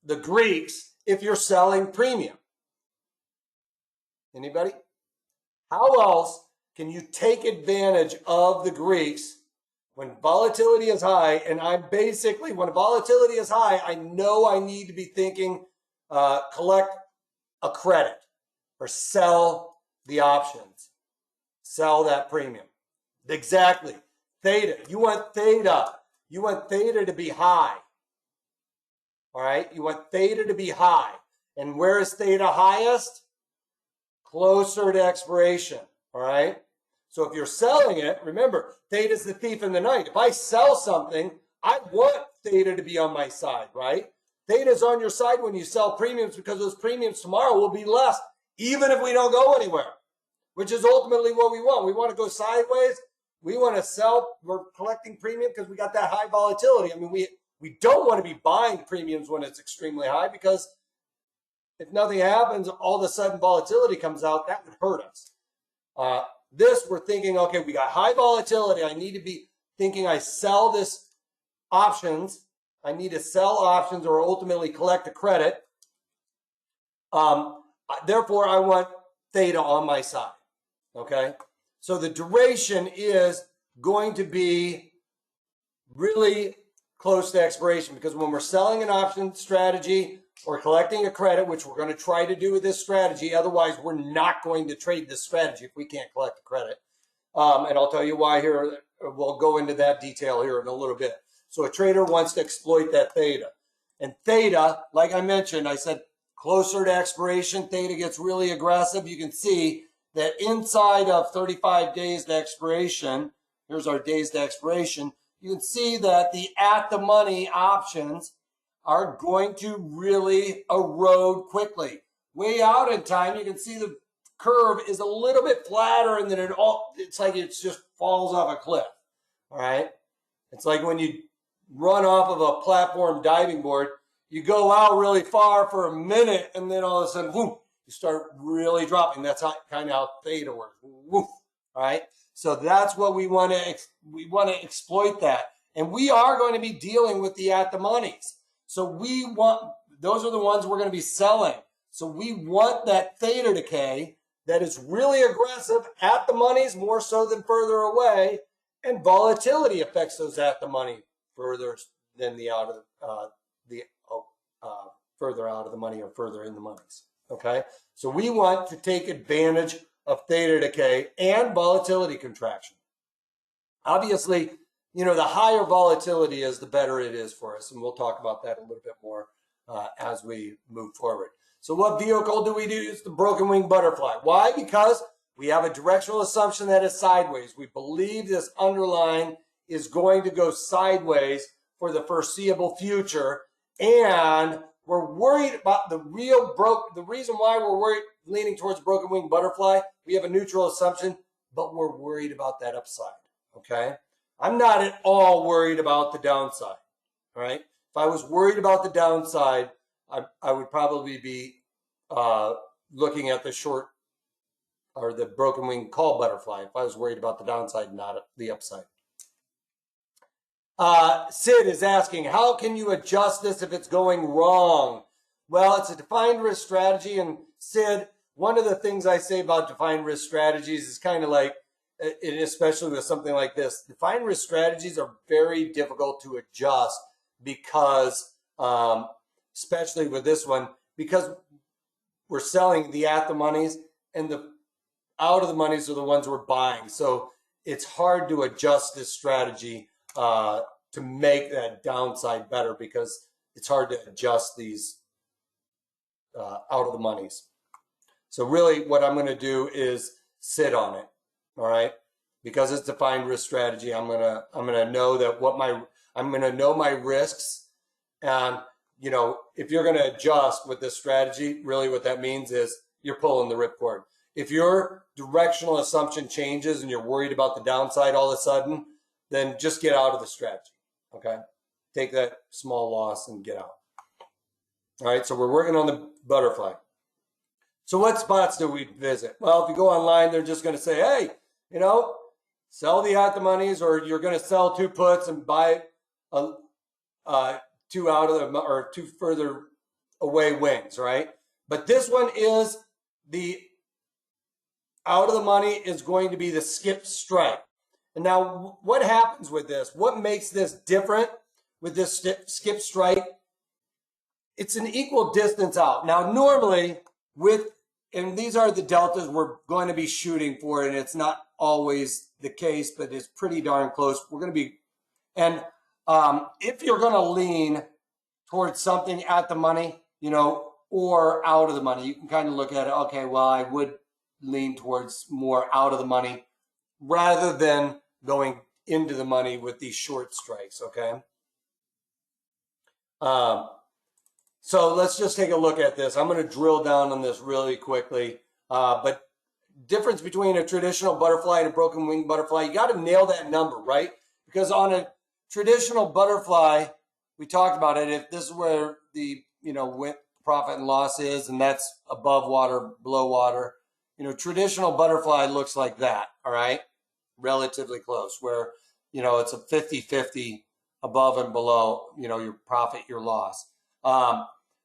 S2: the Greeks if you're selling premium? Anybody? How else can you take advantage of the Greeks when volatility is high? And when volatility is high, I know I need to be thinking collect a credit or sell the options, sell that premium. Exactly. Theta. You want theta. You want theta to be high. All right. You want theta to be high. And where is theta highest? Closer to expiration. All right. So if you're selling it, remember, theta is the thief in the night. If I sell something, I want theta to be on my side, right? Theta is on your side when you sell premiums because those premiums tomorrow will be less, even if we don't go anywhere, which is ultimately what we want. We want to go sideways. We want to sell. We're collecting premium because we got that high volatility. I mean, we don't want to be buying premiums when it's extremely high because if nothing happens, all of a sudden volatility comes out. That would hurt us. We're thinking, okay, we got high volatility. I need to be thinking I sell this options. I need to sell options or ultimately collect a credit. Therefore, I want theta on my side. Okay? So the duration is going to be really close to expiration because when we're selling an option strategy or collecting a credit, which we're going to try to do with this strategy, otherwise we're not going to trade this strategy if we can't collect a credit. And I'll tell you why here. We'll go into that detail here in a little bit. So a trader wants to exploit that theta. And theta, like I mentioned, I said closer to expiration, theta gets really aggressive. You can see that inside of 35 days to expiration, here's our days to expiration, you can see that the at the money options are going to really erode quickly. Way out in time, you can see the curve is a little bit flatter, and then it's like it just falls off a cliff. All right. It's like when you run off of a platform diving board, you go out really far for a minute, and then all of a sudden, whoop, you start really dropping. That's kind of how theta works. Woof. All right. So that's what we want to exploit that. And we are going to be dealing with the at the monies. So those are the ones we're going to be selling. So we want that theta decay that is really aggressive at the monies more so than further away, and volatility affects those at the money further than the further out of the money or further in the monies. Okay, so we want to take advantage of theta decay and volatility contraction. Obviously, the higher volatility is, the better it is for us, and we'll talk about that a little bit more as we move forward. So what vehicle do we use? The broken wing butterfly. Why? Because we have a directional assumption that is sideways. We believe this underlying is going to go sideways for the foreseeable future, and we're worried about the reason why we're leaning towards broken wing butterfly. We have a neutral assumption, but we're worried about that upside. Okay, I'm not at all worried about the downside. All right, if I was worried about the downside, I would probably be looking at the short or the broken wing call butterfly if I was worried about the downside, not the upside. Sid is asking, how can you adjust this if it's going wrong? Well, it's a defined risk strategy. And Sid, one of the things I say about defined risk strategies is kind of like, especially with something like this, defined risk strategies are very difficult to adjust because, especially with this one, because we're selling the at the monies and the out of the monies are the ones we're buying. So it's hard to adjust this strategy to make that downside better because it's hard to adjust these out of the monies. So really what I'm going to do is sit on it. All right. Because it's defined risk strategy, I'm going to know that I'm going to know my risks. And, if you're going to adjust with this strategy, really what that means is you're pulling the ripcord. If your directional assumption changes and you're worried about the downside all of a sudden, then just get out of the strategy. Okay. Take that small loss and get out. All right. So we're working on the butterfly. So what spots do we visit? Well, if you go online, they're just going to say, hey, sell the at the monies, or you're going to sell 2 puts and buy two further away wings, right? But this one is the out of the money is going to be the skip strike. And now what happens with this? What makes this different with this skip strike? It's an equal distance out. Now, normally and these are the deltas we're going to be shooting for, and it's not always the case, but it's pretty darn close. We're going to be, and if you're going to lean towards something at the money, or out of the money, you can kind of look at it. Okay, well, I would lean towards more out of the money rather than going into the money with these short strikes. Okay. So let's just take a look at this. I'm going to drill down on this really quickly. But difference between a traditional butterfly and a broken wing butterfly, you got to nail that number, right? Because on a traditional butterfly, we talked about it. If this is where the, profit and loss is, and that's above water, below water, traditional butterfly looks like that. All right. Relatively close, where, it's a 50-50 above and below, your profit, your loss.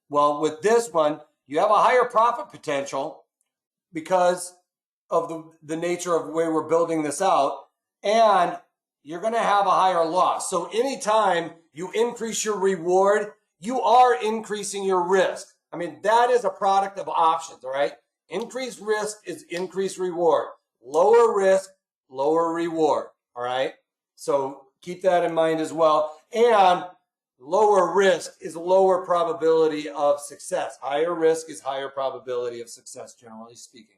S2: Well, with this one, you have a higher profit potential because of the nature of the way we're building this out, and you're going to have a higher loss. So anytime you increase your reward, you are increasing your risk. I mean, that is a product of options, all right? Increased risk is increased reward. Lower risk, lower reward, all right? So keep that in mind as well. And lower risk is lower probability of success. Higher risk is higher probability of success, generally speaking.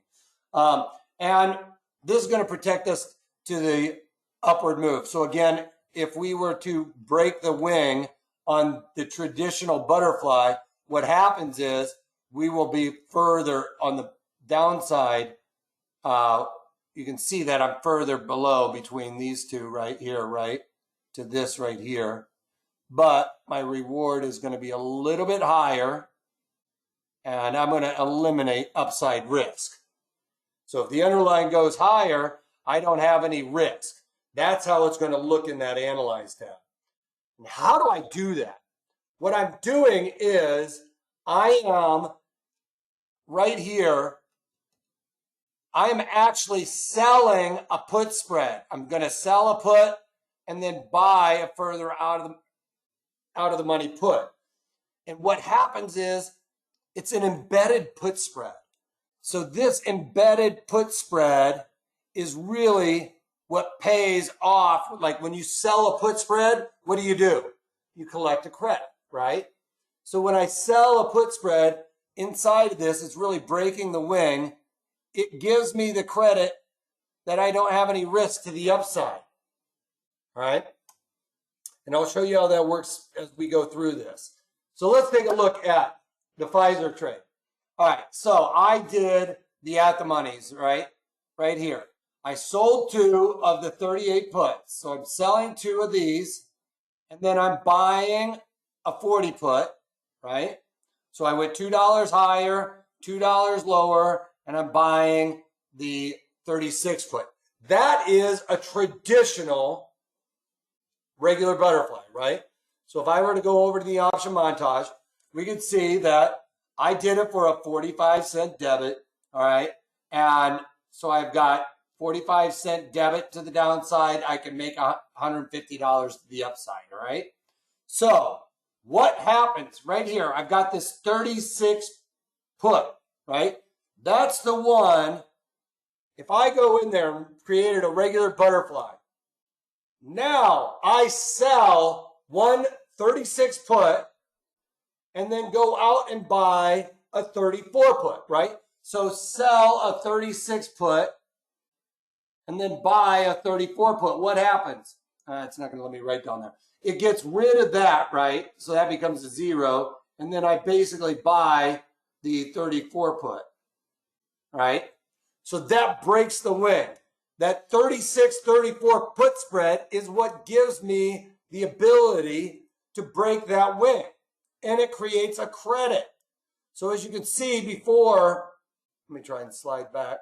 S2: And this is going to protect us to the upward move. So again, if we were to break the wing on the traditional butterfly, what happens is we will be further on the downside. You can see that I'm further below between these two right here, right, to this right here. But my reward is going to be a little bit higher, and I'm going to eliminate upside risk. So if the underlying goes higher, I don't have any risk. That's how it's going to look in that Analyze tab. And how do I do that? What I'm doing is I am right here, I am actually selling a put spread. I'm going to sell a put and then buy a further out of the money put. And what happens is it's an embedded put spread. So this embedded put spread is really what pays off. Like when you sell a put spread, what do? You collect a credit, right? So when I sell a put spread, inside of this, it's really breaking the wing. It gives me the credit that I don't have any risk to the upside, all right? And I'll show you how that works as we go through this. So let's take a look at the Pfizer trade. All right, so I did the at the monies, right here. I sold 2 of the 38 puts. So I'm selling 2 of these, and then I'm buying a 40 put, right? So I went $2 higher, $2 lower, and I'm buying the 36 put. That is a traditional regular butterfly, right? So if I were to go over to the option montage, we could see that I did it for a 45-cent debit, all right? And so I've got 45-cent debit to the downside. I can make $150 to the upside, all right? So what happens right here? I've got this 36 put, right? That's the one. If I go in there and created a regular butterfly, now I sell one 36 put and then go out and buy a 34 put, right? So sell a 36 put and then buy a 34 put. What happens? It's not going to let me write down there. It gets rid of that, right? So that becomes a 0. And then I basically buy the 34 put, right? So that breaks the wing. That 36-34 put spread is what gives me the ability to break that wing. And it creates a credit. So as you can see before, let me try and slide back.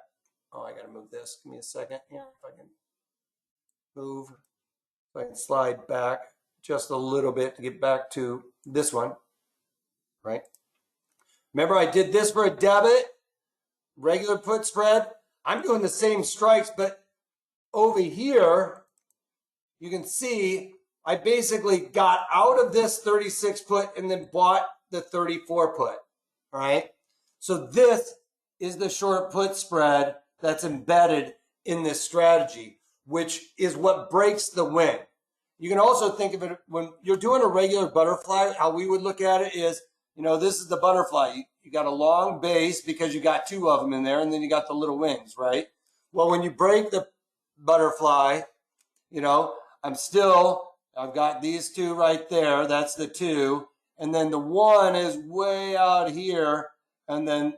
S2: Oh, I got to move this. Give me a second here. If I can move. If I can slide back just a little bit to get back to this one, right? Remember I did this for a debit, regular put spread. I'm doing the same strikes, but over here, you can see I basically got out of this 36 put and then bought the 34 put, all right? So this is the short put spread that's embedded in this strategy, which is what breaks the wing. You can also think of it when you're doing a regular butterfly, how we would look at it is, you know, this is the butterfly. You got a long base because you got 2 of them in there, and then you got the little wings, right? Well, when you break the butterfly, you know, I've got these 2 right there. That's the 2. And then the 1 is way out here. And then,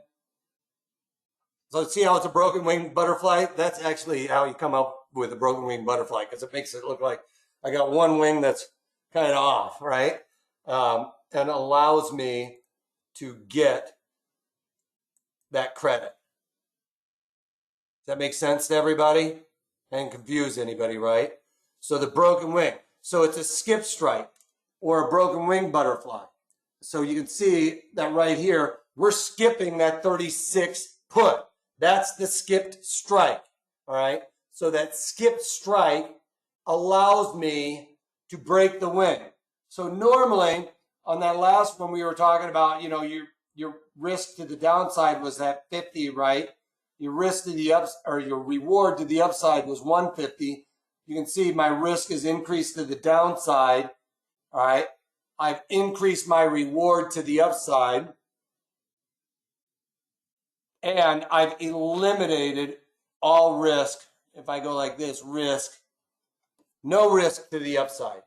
S2: so see how it's a broken wing butterfly? That's actually how you come up with a broken wing butterfly, because it makes it look like I got 1 wing that's kind of off, right? And allows me to get that credit. Does that make sense to everybody? And confuse anybody, right? So the broken wing. So it's a skip strike or a broken wing butterfly. So you can see that right here, we're skipping that 36 put. That's the skipped strike, all right? So that skipped strike allows me to break the wing. So normally on that last one we were talking about, you know, your risk to the downside was at 50, right? Your risk to the or your reward to the upside was 150. You can see my risk is increased to the downside all right, I've increased my reward to the upside, and I've eliminated all risk. If I go like this, risk, no risk to the upside.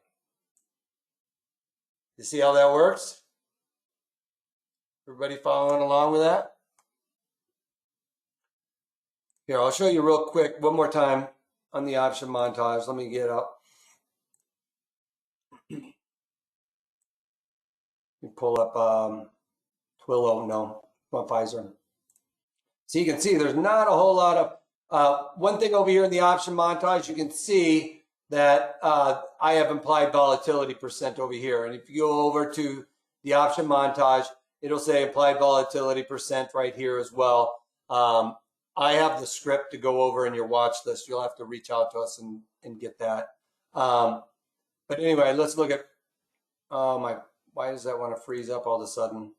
S2: You see how that works? Everybody following along with that? Here, I'll show you real quick one more time on the option montage. Let me get up. Let me pull up Twilio, no, Pfizer. So you can see there's not a whole lot of, one thing over here in the option montage, you can see that I have implied volatility percent over here. And if you go over to the option montage, it'll say implied volatility percent right here as well. I have the script to go over in your watch list. You'll have to reach out to us and get that. But anyway, let's look at, why does that want to freeze up all of a sudden?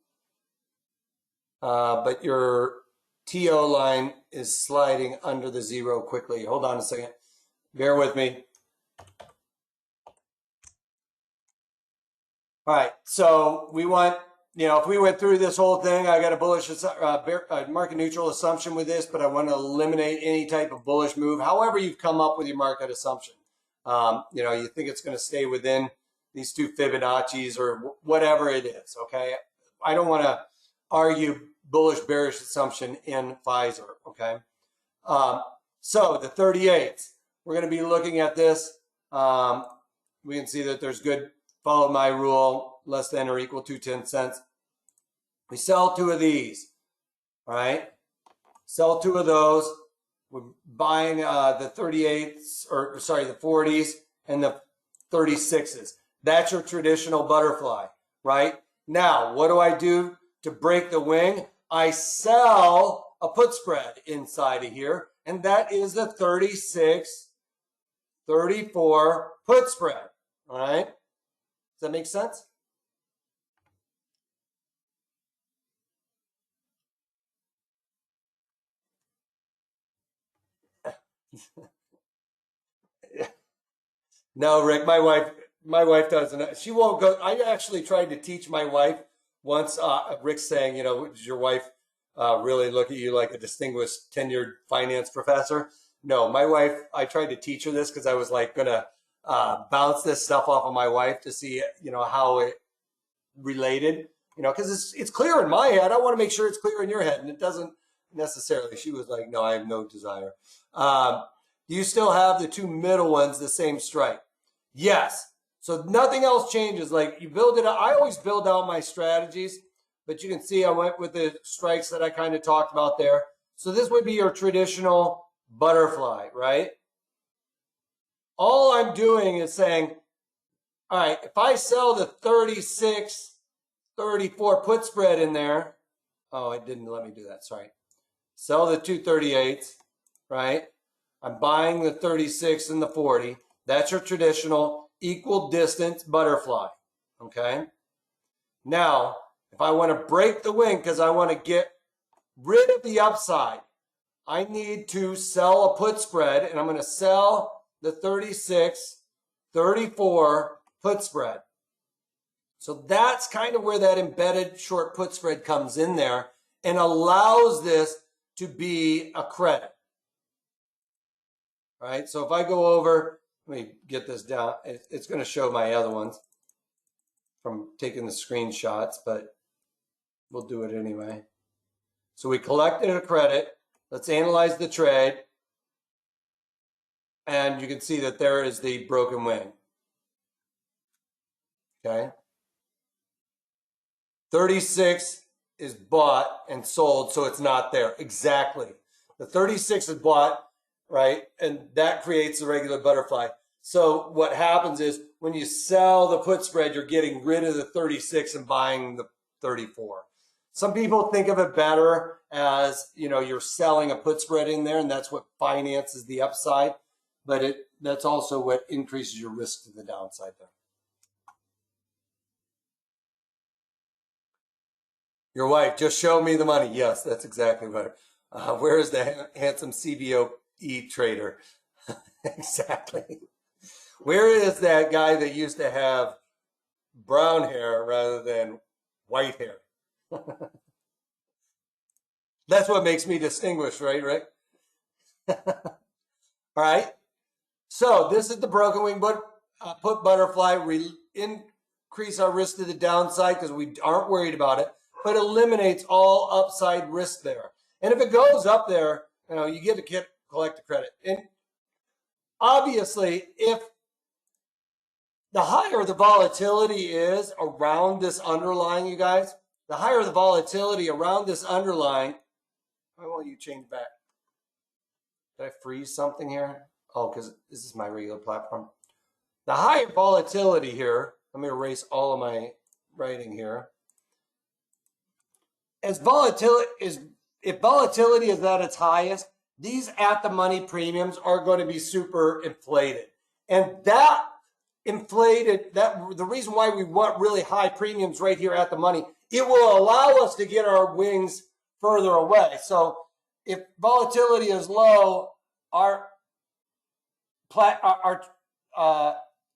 S2: But your TO line is sliding under the zero quickly. Hold on a second. Bear with me. All right, so we want, if we went through this whole thing, I got a bullish market neutral assumption with this, but I want to eliminate any type of bullish move. However you've come up with your market assumption. You think it's going to stay within these two Fibonacci's or whatever it is, okay? I don't want to argue bullish bearish assumption in Pfizer, okay? So the 38, we're going to be looking at this. We can see that there's good, follow my rule, less than or equal to 10 cents. We sell two of these, all right? Sell two of those. We're buying the 38s, or sorry, the 40s and the 36s. That's your traditional butterfly, right? Now, what do I do to break the wing? I sell a put spread inside of here, and that is the 36-34 put spread, all right? Does that make sense? No, Rick, my wife doesn't. She won't go. I actually tried to teach my wife once. Rick's saying, does your wife really look at you like a distinguished tenured finance professor? No, my wife, I tried to teach her this because I was like going to bounce this stuff off of my wife to see, how it related, because it's clear in my head. I want to make sure it's clear in your head, and it doesn't necessarily. She was like, no, I have no desire. You still have the two middle ones, the same strike. Yes. So nothing else changes. Like you build it out. I always build out my strategies, but you can see I went with the strikes that I kind of talked about there. So this would be your traditional butterfly, right? All I'm doing is saying, all right, if I sell the 36-34 put spread in there, oh, it didn't let me do that, sorry. Sell the 238s, right? I'm buying the 36 and the 40. That's your traditional equal distance butterfly, okay? Now, if I want to break the wing because I want to get rid of the upside, I need to sell a put spread, and I'm going to sell the 36-34 put spread. So that's kind of where that embedded short put spread comes in there and allows this to be a credit. All right, so if I go over, let me get this down. It's going to show my other ones from taking the screenshots, but we'll do it anyway. So we collected a credit. Let's analyze the trade. And you can see that there is the broken wing. Okay. 36 is bought and sold, so it's not there. Exactly. The 36 is bought, right? And that creates the regular butterfly. So what happens is when you sell the put spread, you're getting rid of the 36 and buying the 34. Some people think of it better as, you're selling a put spread in there, and that's what finances the upside. But that's also what increases your risk to the downside there. Your wife, just show me the money. Yes, that's exactly right. Where is the handsome CBOE trader? Exactly. Where is that guy that used to have brown hair rather than white hair. That's what makes me distinguished, right, Rick? All right. So this is the broken wing put butterfly. We increase our risk to the downside because we aren't worried about it, but eliminates all upside risk there. And if it goes up there, you get to collect the credit. And obviously, if the higher the volatility is around this underlying, you guys, the higher the volatility around this underlying, why won't you change back? Did I freeze something here? Oh, because this is my regular platform. The higher volatility here, let me erase all of my writing here. If volatility is at its highest, these at the money premiums are going to be super inflated. And that the reason why we want really high premiums right here at the money, it will allow us to get our wings further away. So if volatility is low, our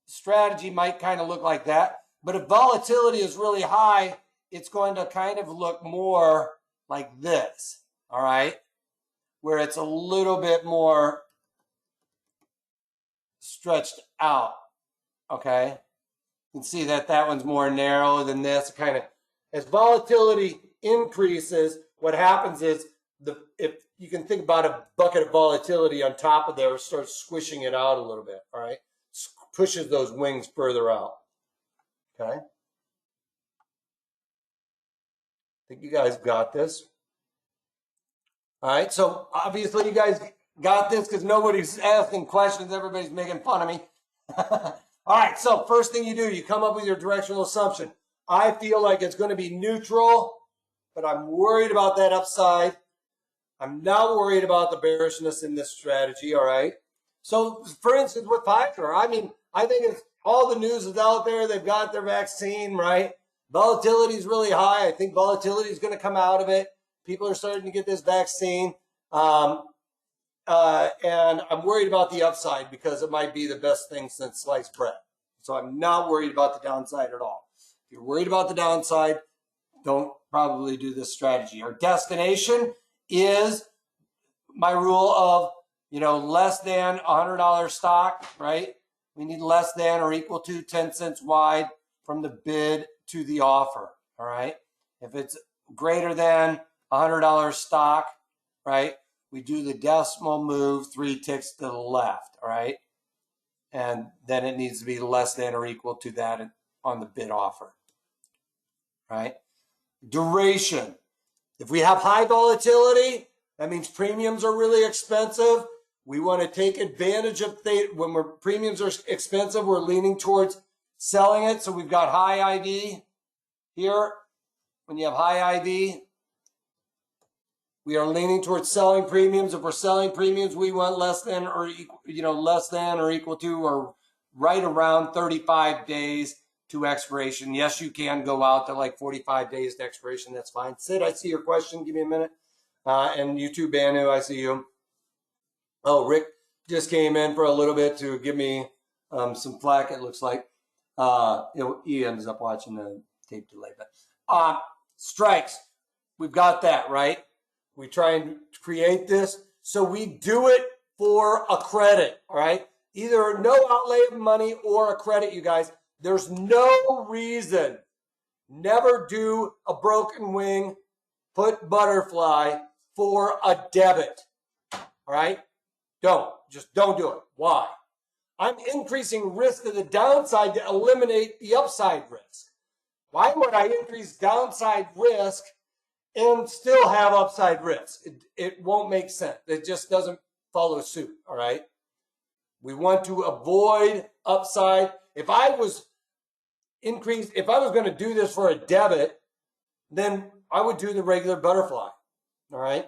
S2: strategy might kind of look like that. But if volatility is really high, it's going to kind of look more like this, all right? Where it's a little bit more stretched out, okay? You can see that one's more narrow than this. Kind of, as volatility increases, what happens is if you can think about a bucket of volatility on top of there, starts squishing it out a little bit, all right? Pushes those wings further out, okay? I think you guys got this. All right, so obviously you guys got this because nobody's asking questions. Everybody's making fun of me. All right, so first thing you do, you come up with your directional assumption. I feel like it's going to be neutral, but I'm worried about that upside. I'm not worried about the bearishness in this strategy, all right? So, for instance, with Pfizer, I mean, I think it's all the news is out there. They've got their vaccine, right? Volatility is really high. I think volatility is going to come out of it. People are starting to get this vaccine. And I'm worried about the upside because it might be the best thing since sliced bread. So I'm not worried about the downside at all. If you're worried about the downside, don't probably do this strategy. Our destination is my rule of, less than $100 stock, right? We need less than or equal to 10 cents wide from the bid to the offer, all right? If it's greater than $100 stock, right, we do the decimal move 3 ticks to the left, all right? And then it needs to be less than or equal to that on the bid offer, right? Duration. If we have high volatility, that means premiums are really expensive. We want to take advantage of when premiums are expensive, we're leaning towards selling it. So we've got high IV here. When you have high IV, we are leaning towards selling premiums. If we're selling premiums, we want less than or equal to or right around 35 days to expiration. Yes, you can go out to like 45 days to expiration. That's fine. Sid, I see your question. Give me a minute. And you too, Banu, I see you. Oh, Rick just came in for a little bit to give me some flack, it looks like. He ends up watching the tape delay. But strikes, we've got that, right? We try and create this. So we do it for a credit, all right? Either no outlay of money or a credit, you guys. There's no reason. Never do a broken wing, put butterfly for a debit, all right? Just don't do it. Why? I'm increasing risk to the downside to eliminate the upside risk. Why would I increase downside risk and still have upside risk? It won't make sense. It just doesn't follow suit, all right? We want to avoid upside. If I was going to do this for a debit, then I would do the regular butterfly, all right?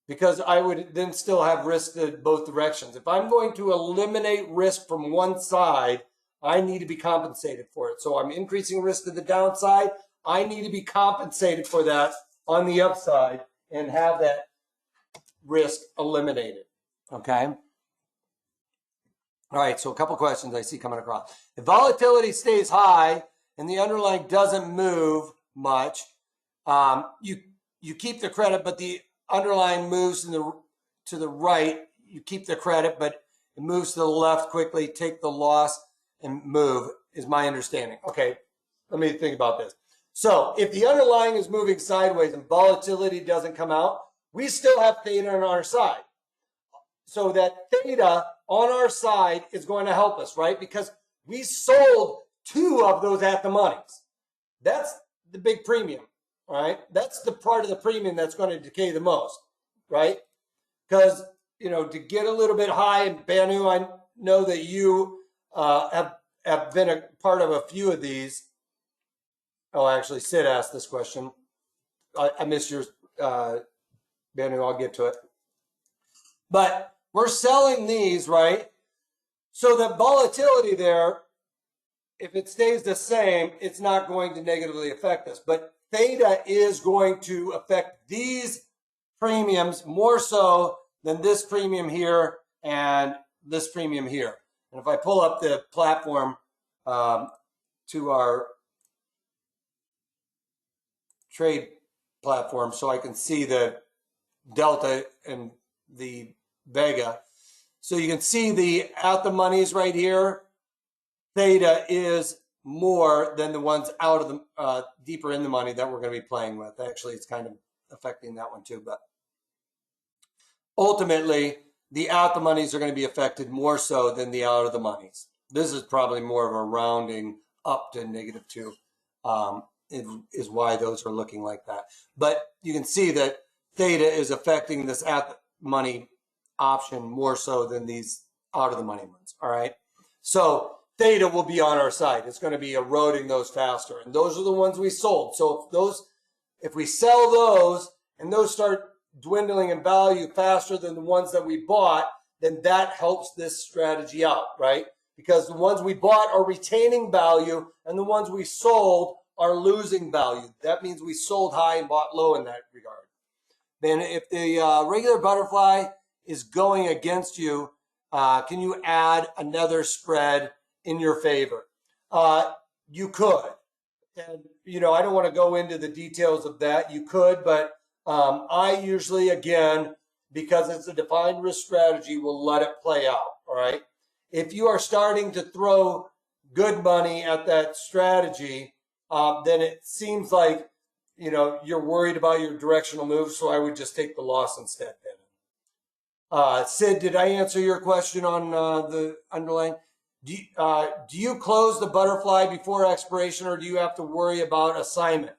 S2: Because I would then still have risk in both directions. If I'm going to eliminate risk from one side, I need to be compensated for it. So I'm increasing risk to the downside. I need to be compensated for that on the upside and have that risk eliminated, okay? All right, so a couple questions I see coming across. If volatility stays high and the underlying doesn't move much, you keep the credit, but the underlying moves to the right. You keep the credit, but it moves to the left quickly. Take the loss and move, is my understanding. Okay, let me think about this. So if the underlying is moving sideways and volatility doesn't come out, we still have theta on our side. So that theta on our side is going to help us, right? Because we sold 2 of those at the monies. That's the big premium, right? That's the part of the premium that's going to decay the most, right? Because, you know, to get a little bit high, and Banu, I know that you have been a part of a few of these. Oh, actually, Sid asked this question. I missed yours, Banu. I'll get to it. But we're selling these, right? So the volatility there, if it stays the same, it's not going to negatively affect us. But theta is going to affect these premiums more so than this premium here and this premium here. And if I pull up the platform to our trade platform so I can see the delta and the vega. So you can see the at the monies right here. Theta is more than the ones out of the deeper in the money that we're going to be playing with. Actually, it's kind of affecting that one too. But ultimately, the out the monies are going to be affected more so than the out of the monies. This is probably more of a rounding up to -2. Is why those are looking like that. But you can see that theta is affecting this at the money option more so than these out of the money ones. All right. So theta will be on our side. It's going to be eroding those faster. And those are the ones we sold. So if we sell those and those start dwindling in value faster than the ones that we bought, then that helps this strategy out, right? Because the ones we bought are retaining value and the ones we sold are losing value. That means we sold high and bought low in that regard. Then if the regular butterfly is going against you, can you add another spread in your favor? You could. And, you know, I don't want to go into the details of that. You could, but I usually, again, because it's a defined risk strategy, will let it play out, all right? If you are starting to throw good money at that strategy, then it seems like, you know, you're worried about your directional moves, so I would just take the loss instead then. Sid, did I answer your question on the underlying? Do you close the butterfly before expiration, or do you have to worry about assignment?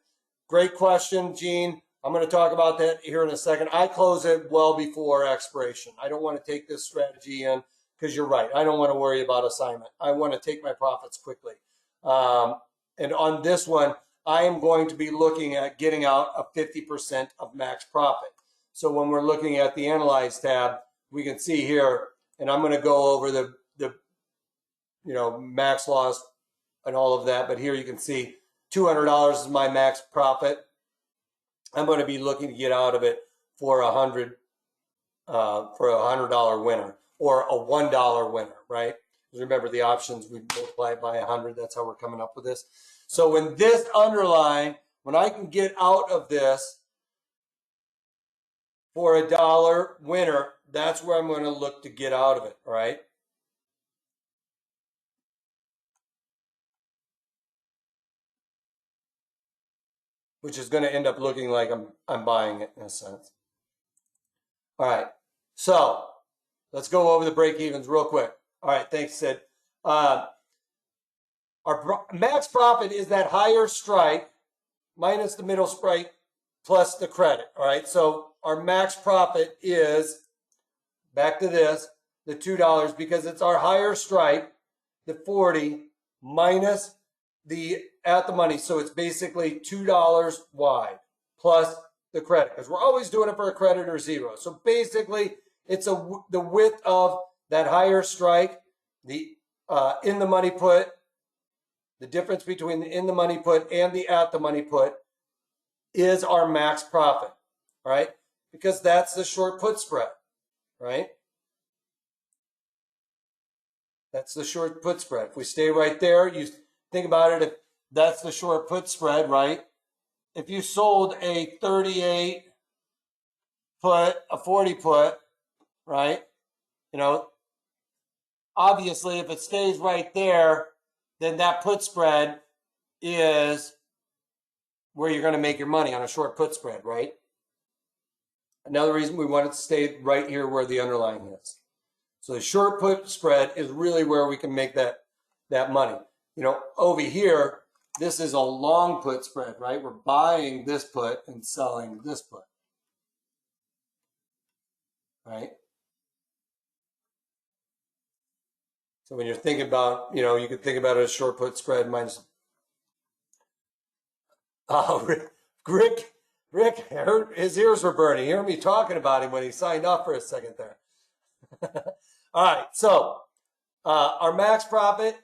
S2: Great question, Gene. I'm going to talk about that here in a second. I close it well before expiration. I don't want to take this strategy in because you're right. I don't want to worry about assignment. I want to take my profits quickly. And on this one, I am going to be looking at getting out a 50% of max profit. So when we're looking at the Analyze tab, we can see here, and I'm going to go over the you know, max loss and all of that. But here you can see $200 is my max profit. I'm going to be looking to get out of it for a $100 winner or a $1 winner, right? Remember the options, we multiply it by 100. That's how we're coming up with this. So when this underlying, when I can get out of this for a $1 winner, that's where I'm going to look to get out of it, all right? Which is going to end up looking like I'm buying it in a sense. All right, so let's go over the break-evens real quick. All right, thanks, Sid. Our max profit is that higher strike minus the middle strike plus the credit. All right, so our max profit is, back to this, the $2 because it's our higher strike, the 40 minus the at the money. So it's basically $2 wide plus the credit because we're always doing it for a credit or zero. So basically it's the width of that higher strike, the in the money put, the difference between the in the money put and the at the money put is our max profit, right? Because that's the short put spread, right? That's the short put spread. If we stay right there, you think about it, if that's the short put spread, right? If you sold a 38 put, a 40 put, right? You know, obviously if it stays right there, then that put spread is where you're going to make your money on a short put spread, right? Another reason we want it to stay right here where the underlying is. So the short put spread is really where we can make that money. You know, over here, this is a long put spread, right? We're buying this put and selling this put, right? So when you're thinking about, you know, you could think about it as short put spread minus. Oh, Rick, his ears were burning. You heard me talking about him when he signed up for a second there. All right, so our max profit,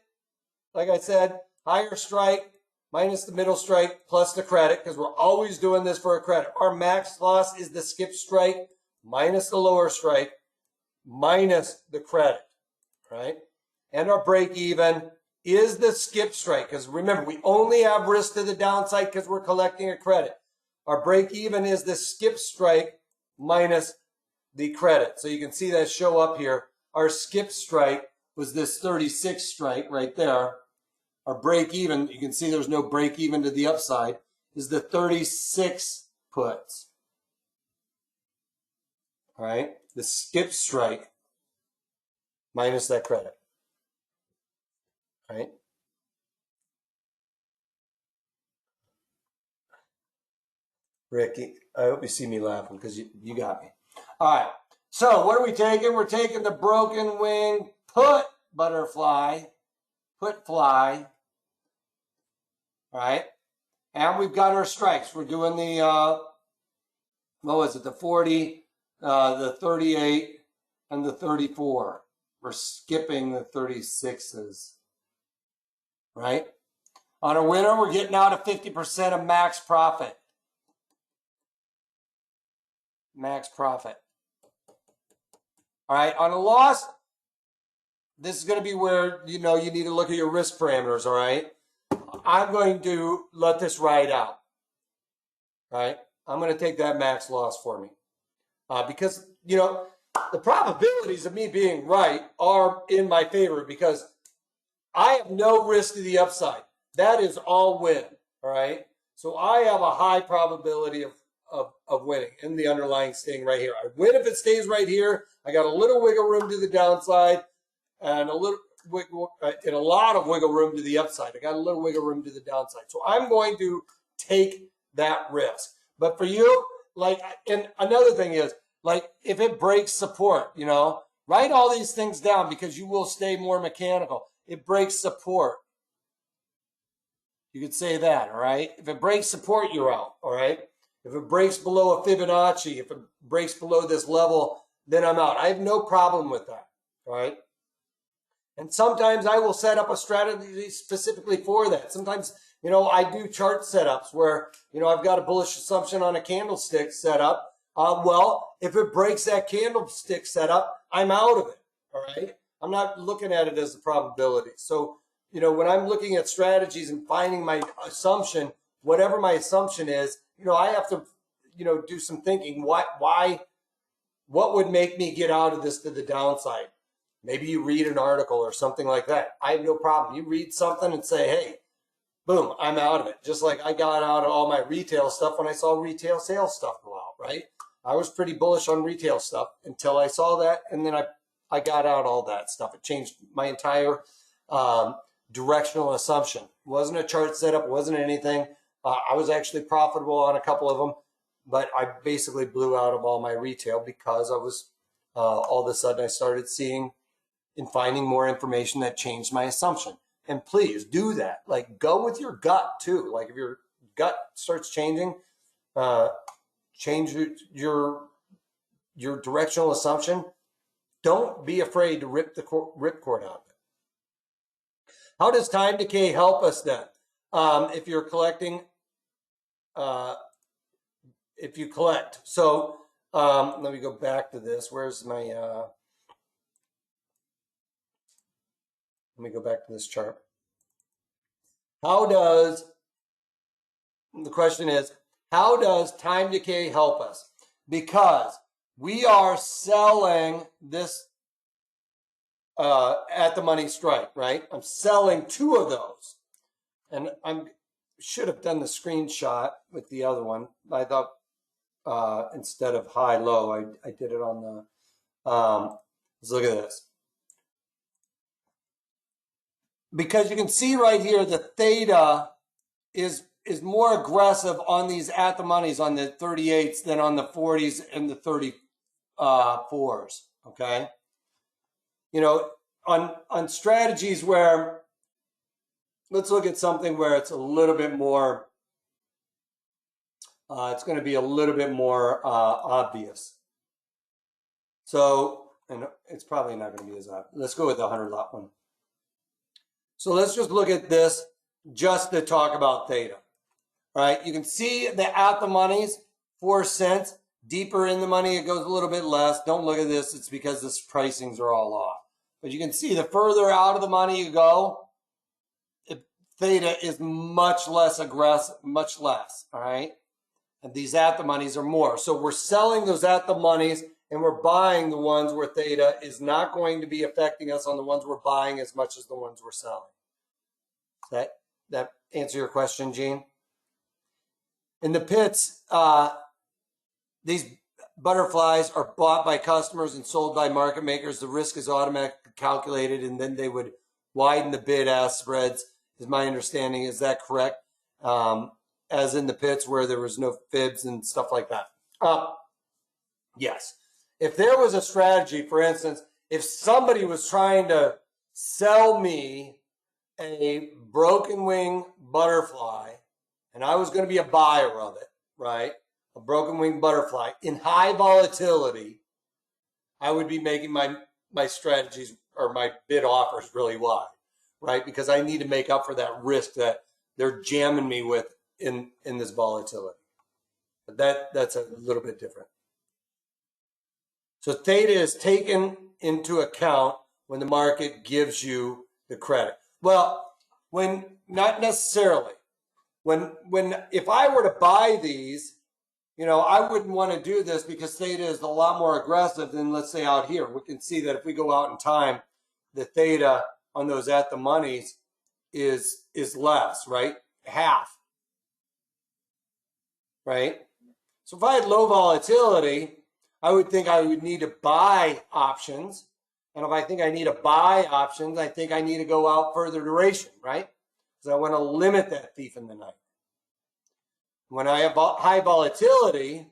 S2: like I said, higher strike minus the middle strike plus the credit, because we're always doing this for a credit. Our max loss is the skip strike minus the lower strike minus the credit, right? And our break even is the skip strike, because remember, we only have risk to the downside because we're collecting a credit. Our break even is the skip strike minus the credit. So you can see that show up here. Our skip strike was this 36 strike right there. Our break even, you can see there's no break even to the upside, is the 36 puts. All right, the skip strike minus that credit. All right. Ricky, I hope you see me laughing because you got me. All right. So what are we taking? We're taking the broken wing put butterfly, put fly. All right. And we've got our strikes. We're doing the, what was it? The 40, the 38, and the 34. We're skipping the 36s. Right. On a winner, we're getting out of 50% of max profit. Max profit. All right, on a loss, this is going to be where, you know, you need to look at your risk parameters, all right? I'm going to let this ride out, all right? I'm going to take that max loss for me because, you know, the probabilities of me being right are in my favor because I have no risk to the upside. That is all win, all right? So I have a high probability of winning in the underlying staying right here. I win if it stays right here. I got a little wiggle room to the downside and a lot of wiggle room to the upside. I got a little wiggle room to the downside. So I'm going to take that risk. But for you, like, and another thing is, like, if it breaks support, you know, write all these things down because you will stay more mechanical. It breaks support. You could say that, all right? If it breaks support, you're out, all right? If it breaks below a Fibonacci, if it breaks below this level, then I'm out. I have no problem with that, all right? And sometimes I will set up a strategy specifically for that. Sometimes, you know, I do chart setups where, you know, I've got a bullish assumption on a candlestick setup. Well, if it breaks that candlestick setup, I'm out of it, all right? I'm not looking at it as a probability. So, you know, when I'm looking at strategies and finding my assumption, whatever my assumption is, you know, I have to, you know, do some thinking. What would make me get out of this to the downside? Maybe you read an article or something like that. I have no problem. You read something and say, hey, boom, I'm out of it. Just like I got out of all my retail stuff when I saw retail sales stuff go out, right? I was pretty bullish on retail stuff until I saw that, and then I got out all that stuff. It changed my entire directional assumption. It wasn't a chart setup. It wasn't anything. I was actually profitable on a couple of them, but I basically blew out of all my retail because I was all of a sudden I started seeing and finding more information that changed my assumption. And please do that. Like, go with your gut too. Like, if your gut starts changing, change your directional assumption. Don't be afraid to rip the ripcord out of it. How does time decay help us then? If you're collecting, if you collect. So let me go back to this. Where's my Let me go back to this chart. The question is, how does time decay help us? Because we are selling this at the money strike, right? I'm selling 2 of those. And I should have done the screenshot with the other one. I thought instead of high, low, I did it on the, let's look at this. Because you can see right here the theta is more aggressive on these at the monies on the 38s than on the 40s and the 34s, okay? You know, on strategies where, let's look at something where it's a little bit more, it's going to be a little bit more obvious. So, and it's probably not going to be as obvious. Let's go with the 100 lot one. So let's just look at this just to talk about theta, right? You can see the at the monies, 4 cents. Deeper in the money, it goes a little bit less. Don't look at this. It's because the pricings are all off. But you can see the further out of the money you go, theta is much less aggressive, much less, all right? And these at the monies are more. So we're selling those at the monies and we're buying the ones where theta is not going to be affecting us on the ones we're buying as much as the ones we're selling. Does that answer your question, Gene? In the pits, these butterflies are bought by customers and sold by market makers. The risk is automatically calculated, and then they would widen the bid-ask spreads, is my understanding. Is that correct? As in the pits where there was no fibs and stuff like that. Yes. If there was a strategy, for instance, if somebody was trying to sell me a broken wing butterfly, and I was going to be a buyer of it, right? A broken wing butterfly in high volatility, I would be making my strategies or my bid offers really wide, right? Because I need to make up for that risk that they're jamming me with in this volatility. But that's a little bit different. So theta is taken into account when the market gives you the credit. Well, not necessarily. If I were to buy these, you know, I wouldn't want to do this because theta is a lot more aggressive than, let's say, out here. We can see that if we go out in time, the theta on those at the monies is less, right? Half, right? So if I had low volatility, I would think I would need to buy options. And if I think I need to buy options, I think I need to go out further duration, right? Because I want to limit that thief in the night. When I have high volatility,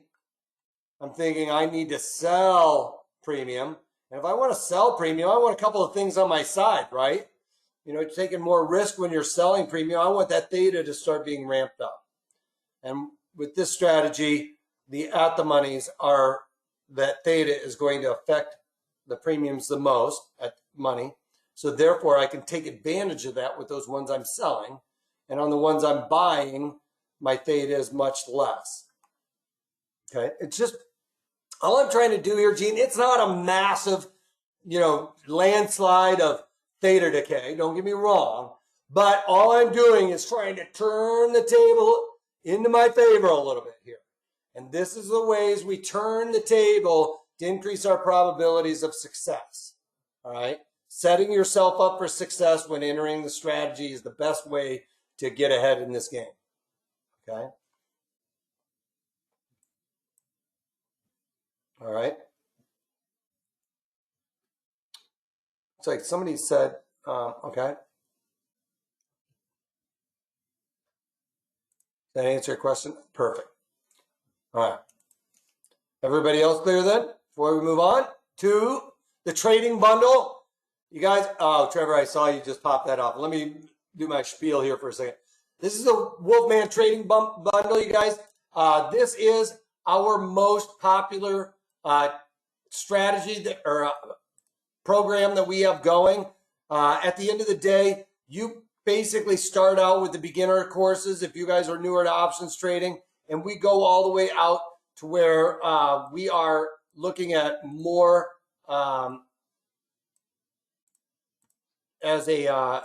S2: I'm thinking I need to sell premium. And if I want to sell premium, I want a couple of things on my side, right? You know, taking more risk when you're selling premium. I want that theta to start being ramped up. And with this strategy, the at the monies are that theta is going to affect the premiums the most at money. So therefore, I can take advantage of that with those ones I'm selling. And on the ones I'm buying, my theta is much less. Okay, it's just, all I'm trying to do here, Gene, it's not a massive, you know, landslide of theta decay, don't get me wrong, but all I'm doing is trying to turn the table into my favor a little bit here. And this is the ways we turn the table to increase our probabilities of success, all right? Setting yourself up for success when entering the strategy is the best way to get ahead in this game. Okay. All right. It's like somebody said, okay. Does that answer your question? Perfect. All right. Everybody else clear then? Before we move on to the trading bundle. You guys, oh, Trevor, I saw you just pop that off. Let me do my spiel here for a second. This is the Wolfman trading bundle, you guys. This is our most popular strategy or program that we have going. At the end of the day, you basically start out with the beginner courses if you guys are newer to options trading, and we go all the way out to where we are looking at more as a,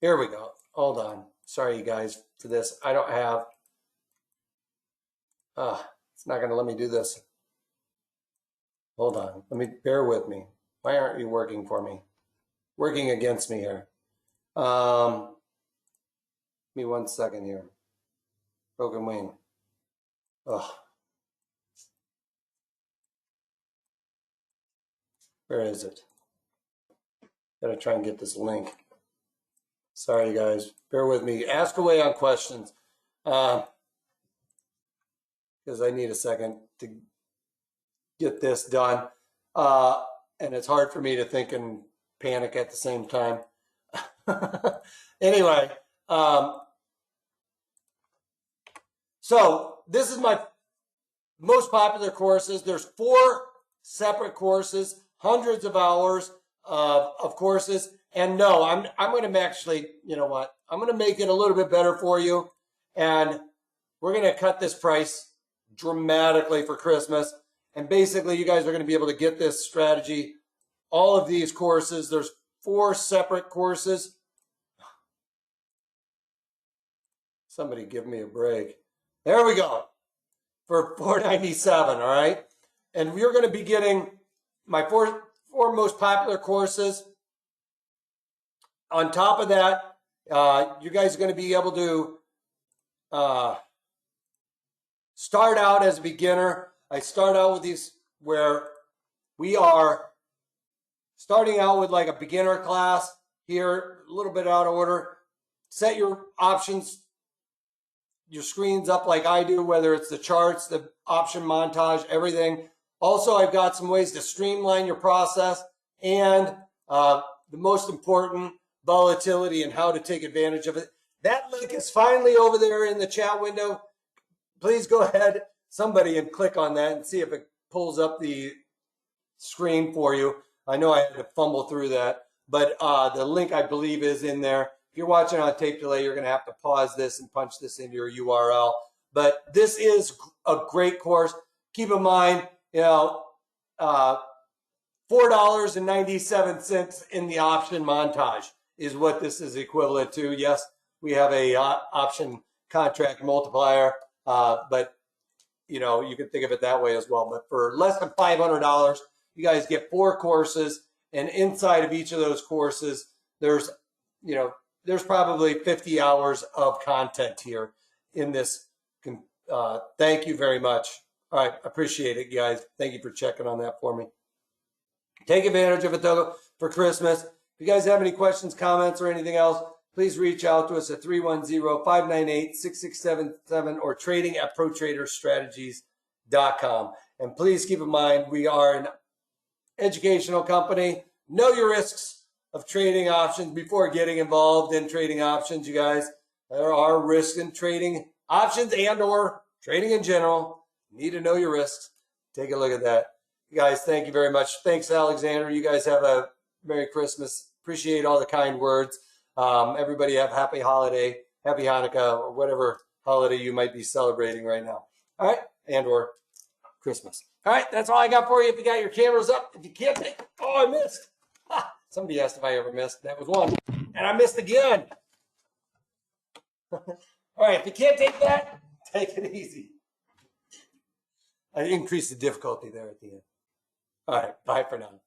S2: here we go. Hold on. Sorry, you guys, for this. I don't have, it's not going to let me do this. Hold on. Bear with me. Why aren't you working for me? Working against me here. Give me 1 second here. Broken wing. Ugh. Where is it? Gotta try and get this link. Sorry, guys. Bear with me. Ask away on questions. Because I need a second to get this done. And it's hard for me to think and panic at the same time. Anyway, so this is my most popular courses. There's 4 separate courses, hundreds of hours of courses. And no, I'm going to actually, you know what? I'm going to make it a little bit better for you. And we're going to cut this price dramatically for Christmas. And basically, you guys are going to be able to get this strategy, all of these courses. There's 4 separate courses. Somebody give me a break. There we go. For $497, all right? And we're going to be getting my four most popular courses. On top of that, you guys are going to be able to start out as a beginner. I start out with these where we are starting out with like a beginner class here, a little bit out of order. Set your options, your screens up like I do, whether it's the charts, the option montage, everything. Also, I've got some ways to streamline your process and the most important, volatility and how to take advantage of it. That link is finally over there in the chat window. Please go ahead, somebody, and click on that and see if it pulls up the screen for you. I know I had to fumble through that, but the link, I believe, is in there. If you're watching on tape delay, you're going to have to pause this and punch this into your URL. But this is a great course. Keep in mind, you know, $4.97 in the option montage is what this is equivalent to. Yes, we have a option contract multiplier, but you know, you can think of it that way as well. But for less than $500, you guys get 4 courses, and inside of each of those courses, there's, you know, there's probably 50 hours of content here in this. Thank you very much. All right, appreciate it, guys. Thank you for checking on that for me. Take advantage of it, though, for Christmas. If you guys have any questions, comments, or anything else, please reach out to us at 310-598-6677 or trading@protraderstrategies.com. And please keep in mind, we are an educational company. Know your risks of trading options before getting involved in trading options, you guys. There are risks in trading options and or trading in general. You need to know your risks. Take a look at that. You guys, thank you very much. Thanks, Alexander. You guys have a Merry Christmas. Appreciate all the kind words. Everybody have happy holiday, happy Hanukkah, or whatever holiday you might be celebrating right now. All right, and or Christmas. All right, that's all I got for you. If you got your cameras up, if you can't take, oh, I missed. Ha, somebody asked if I ever missed. That was one, and I missed again. All right, if you can't take that, take it easy. I increased the difficulty there at the end. All right, bye for now.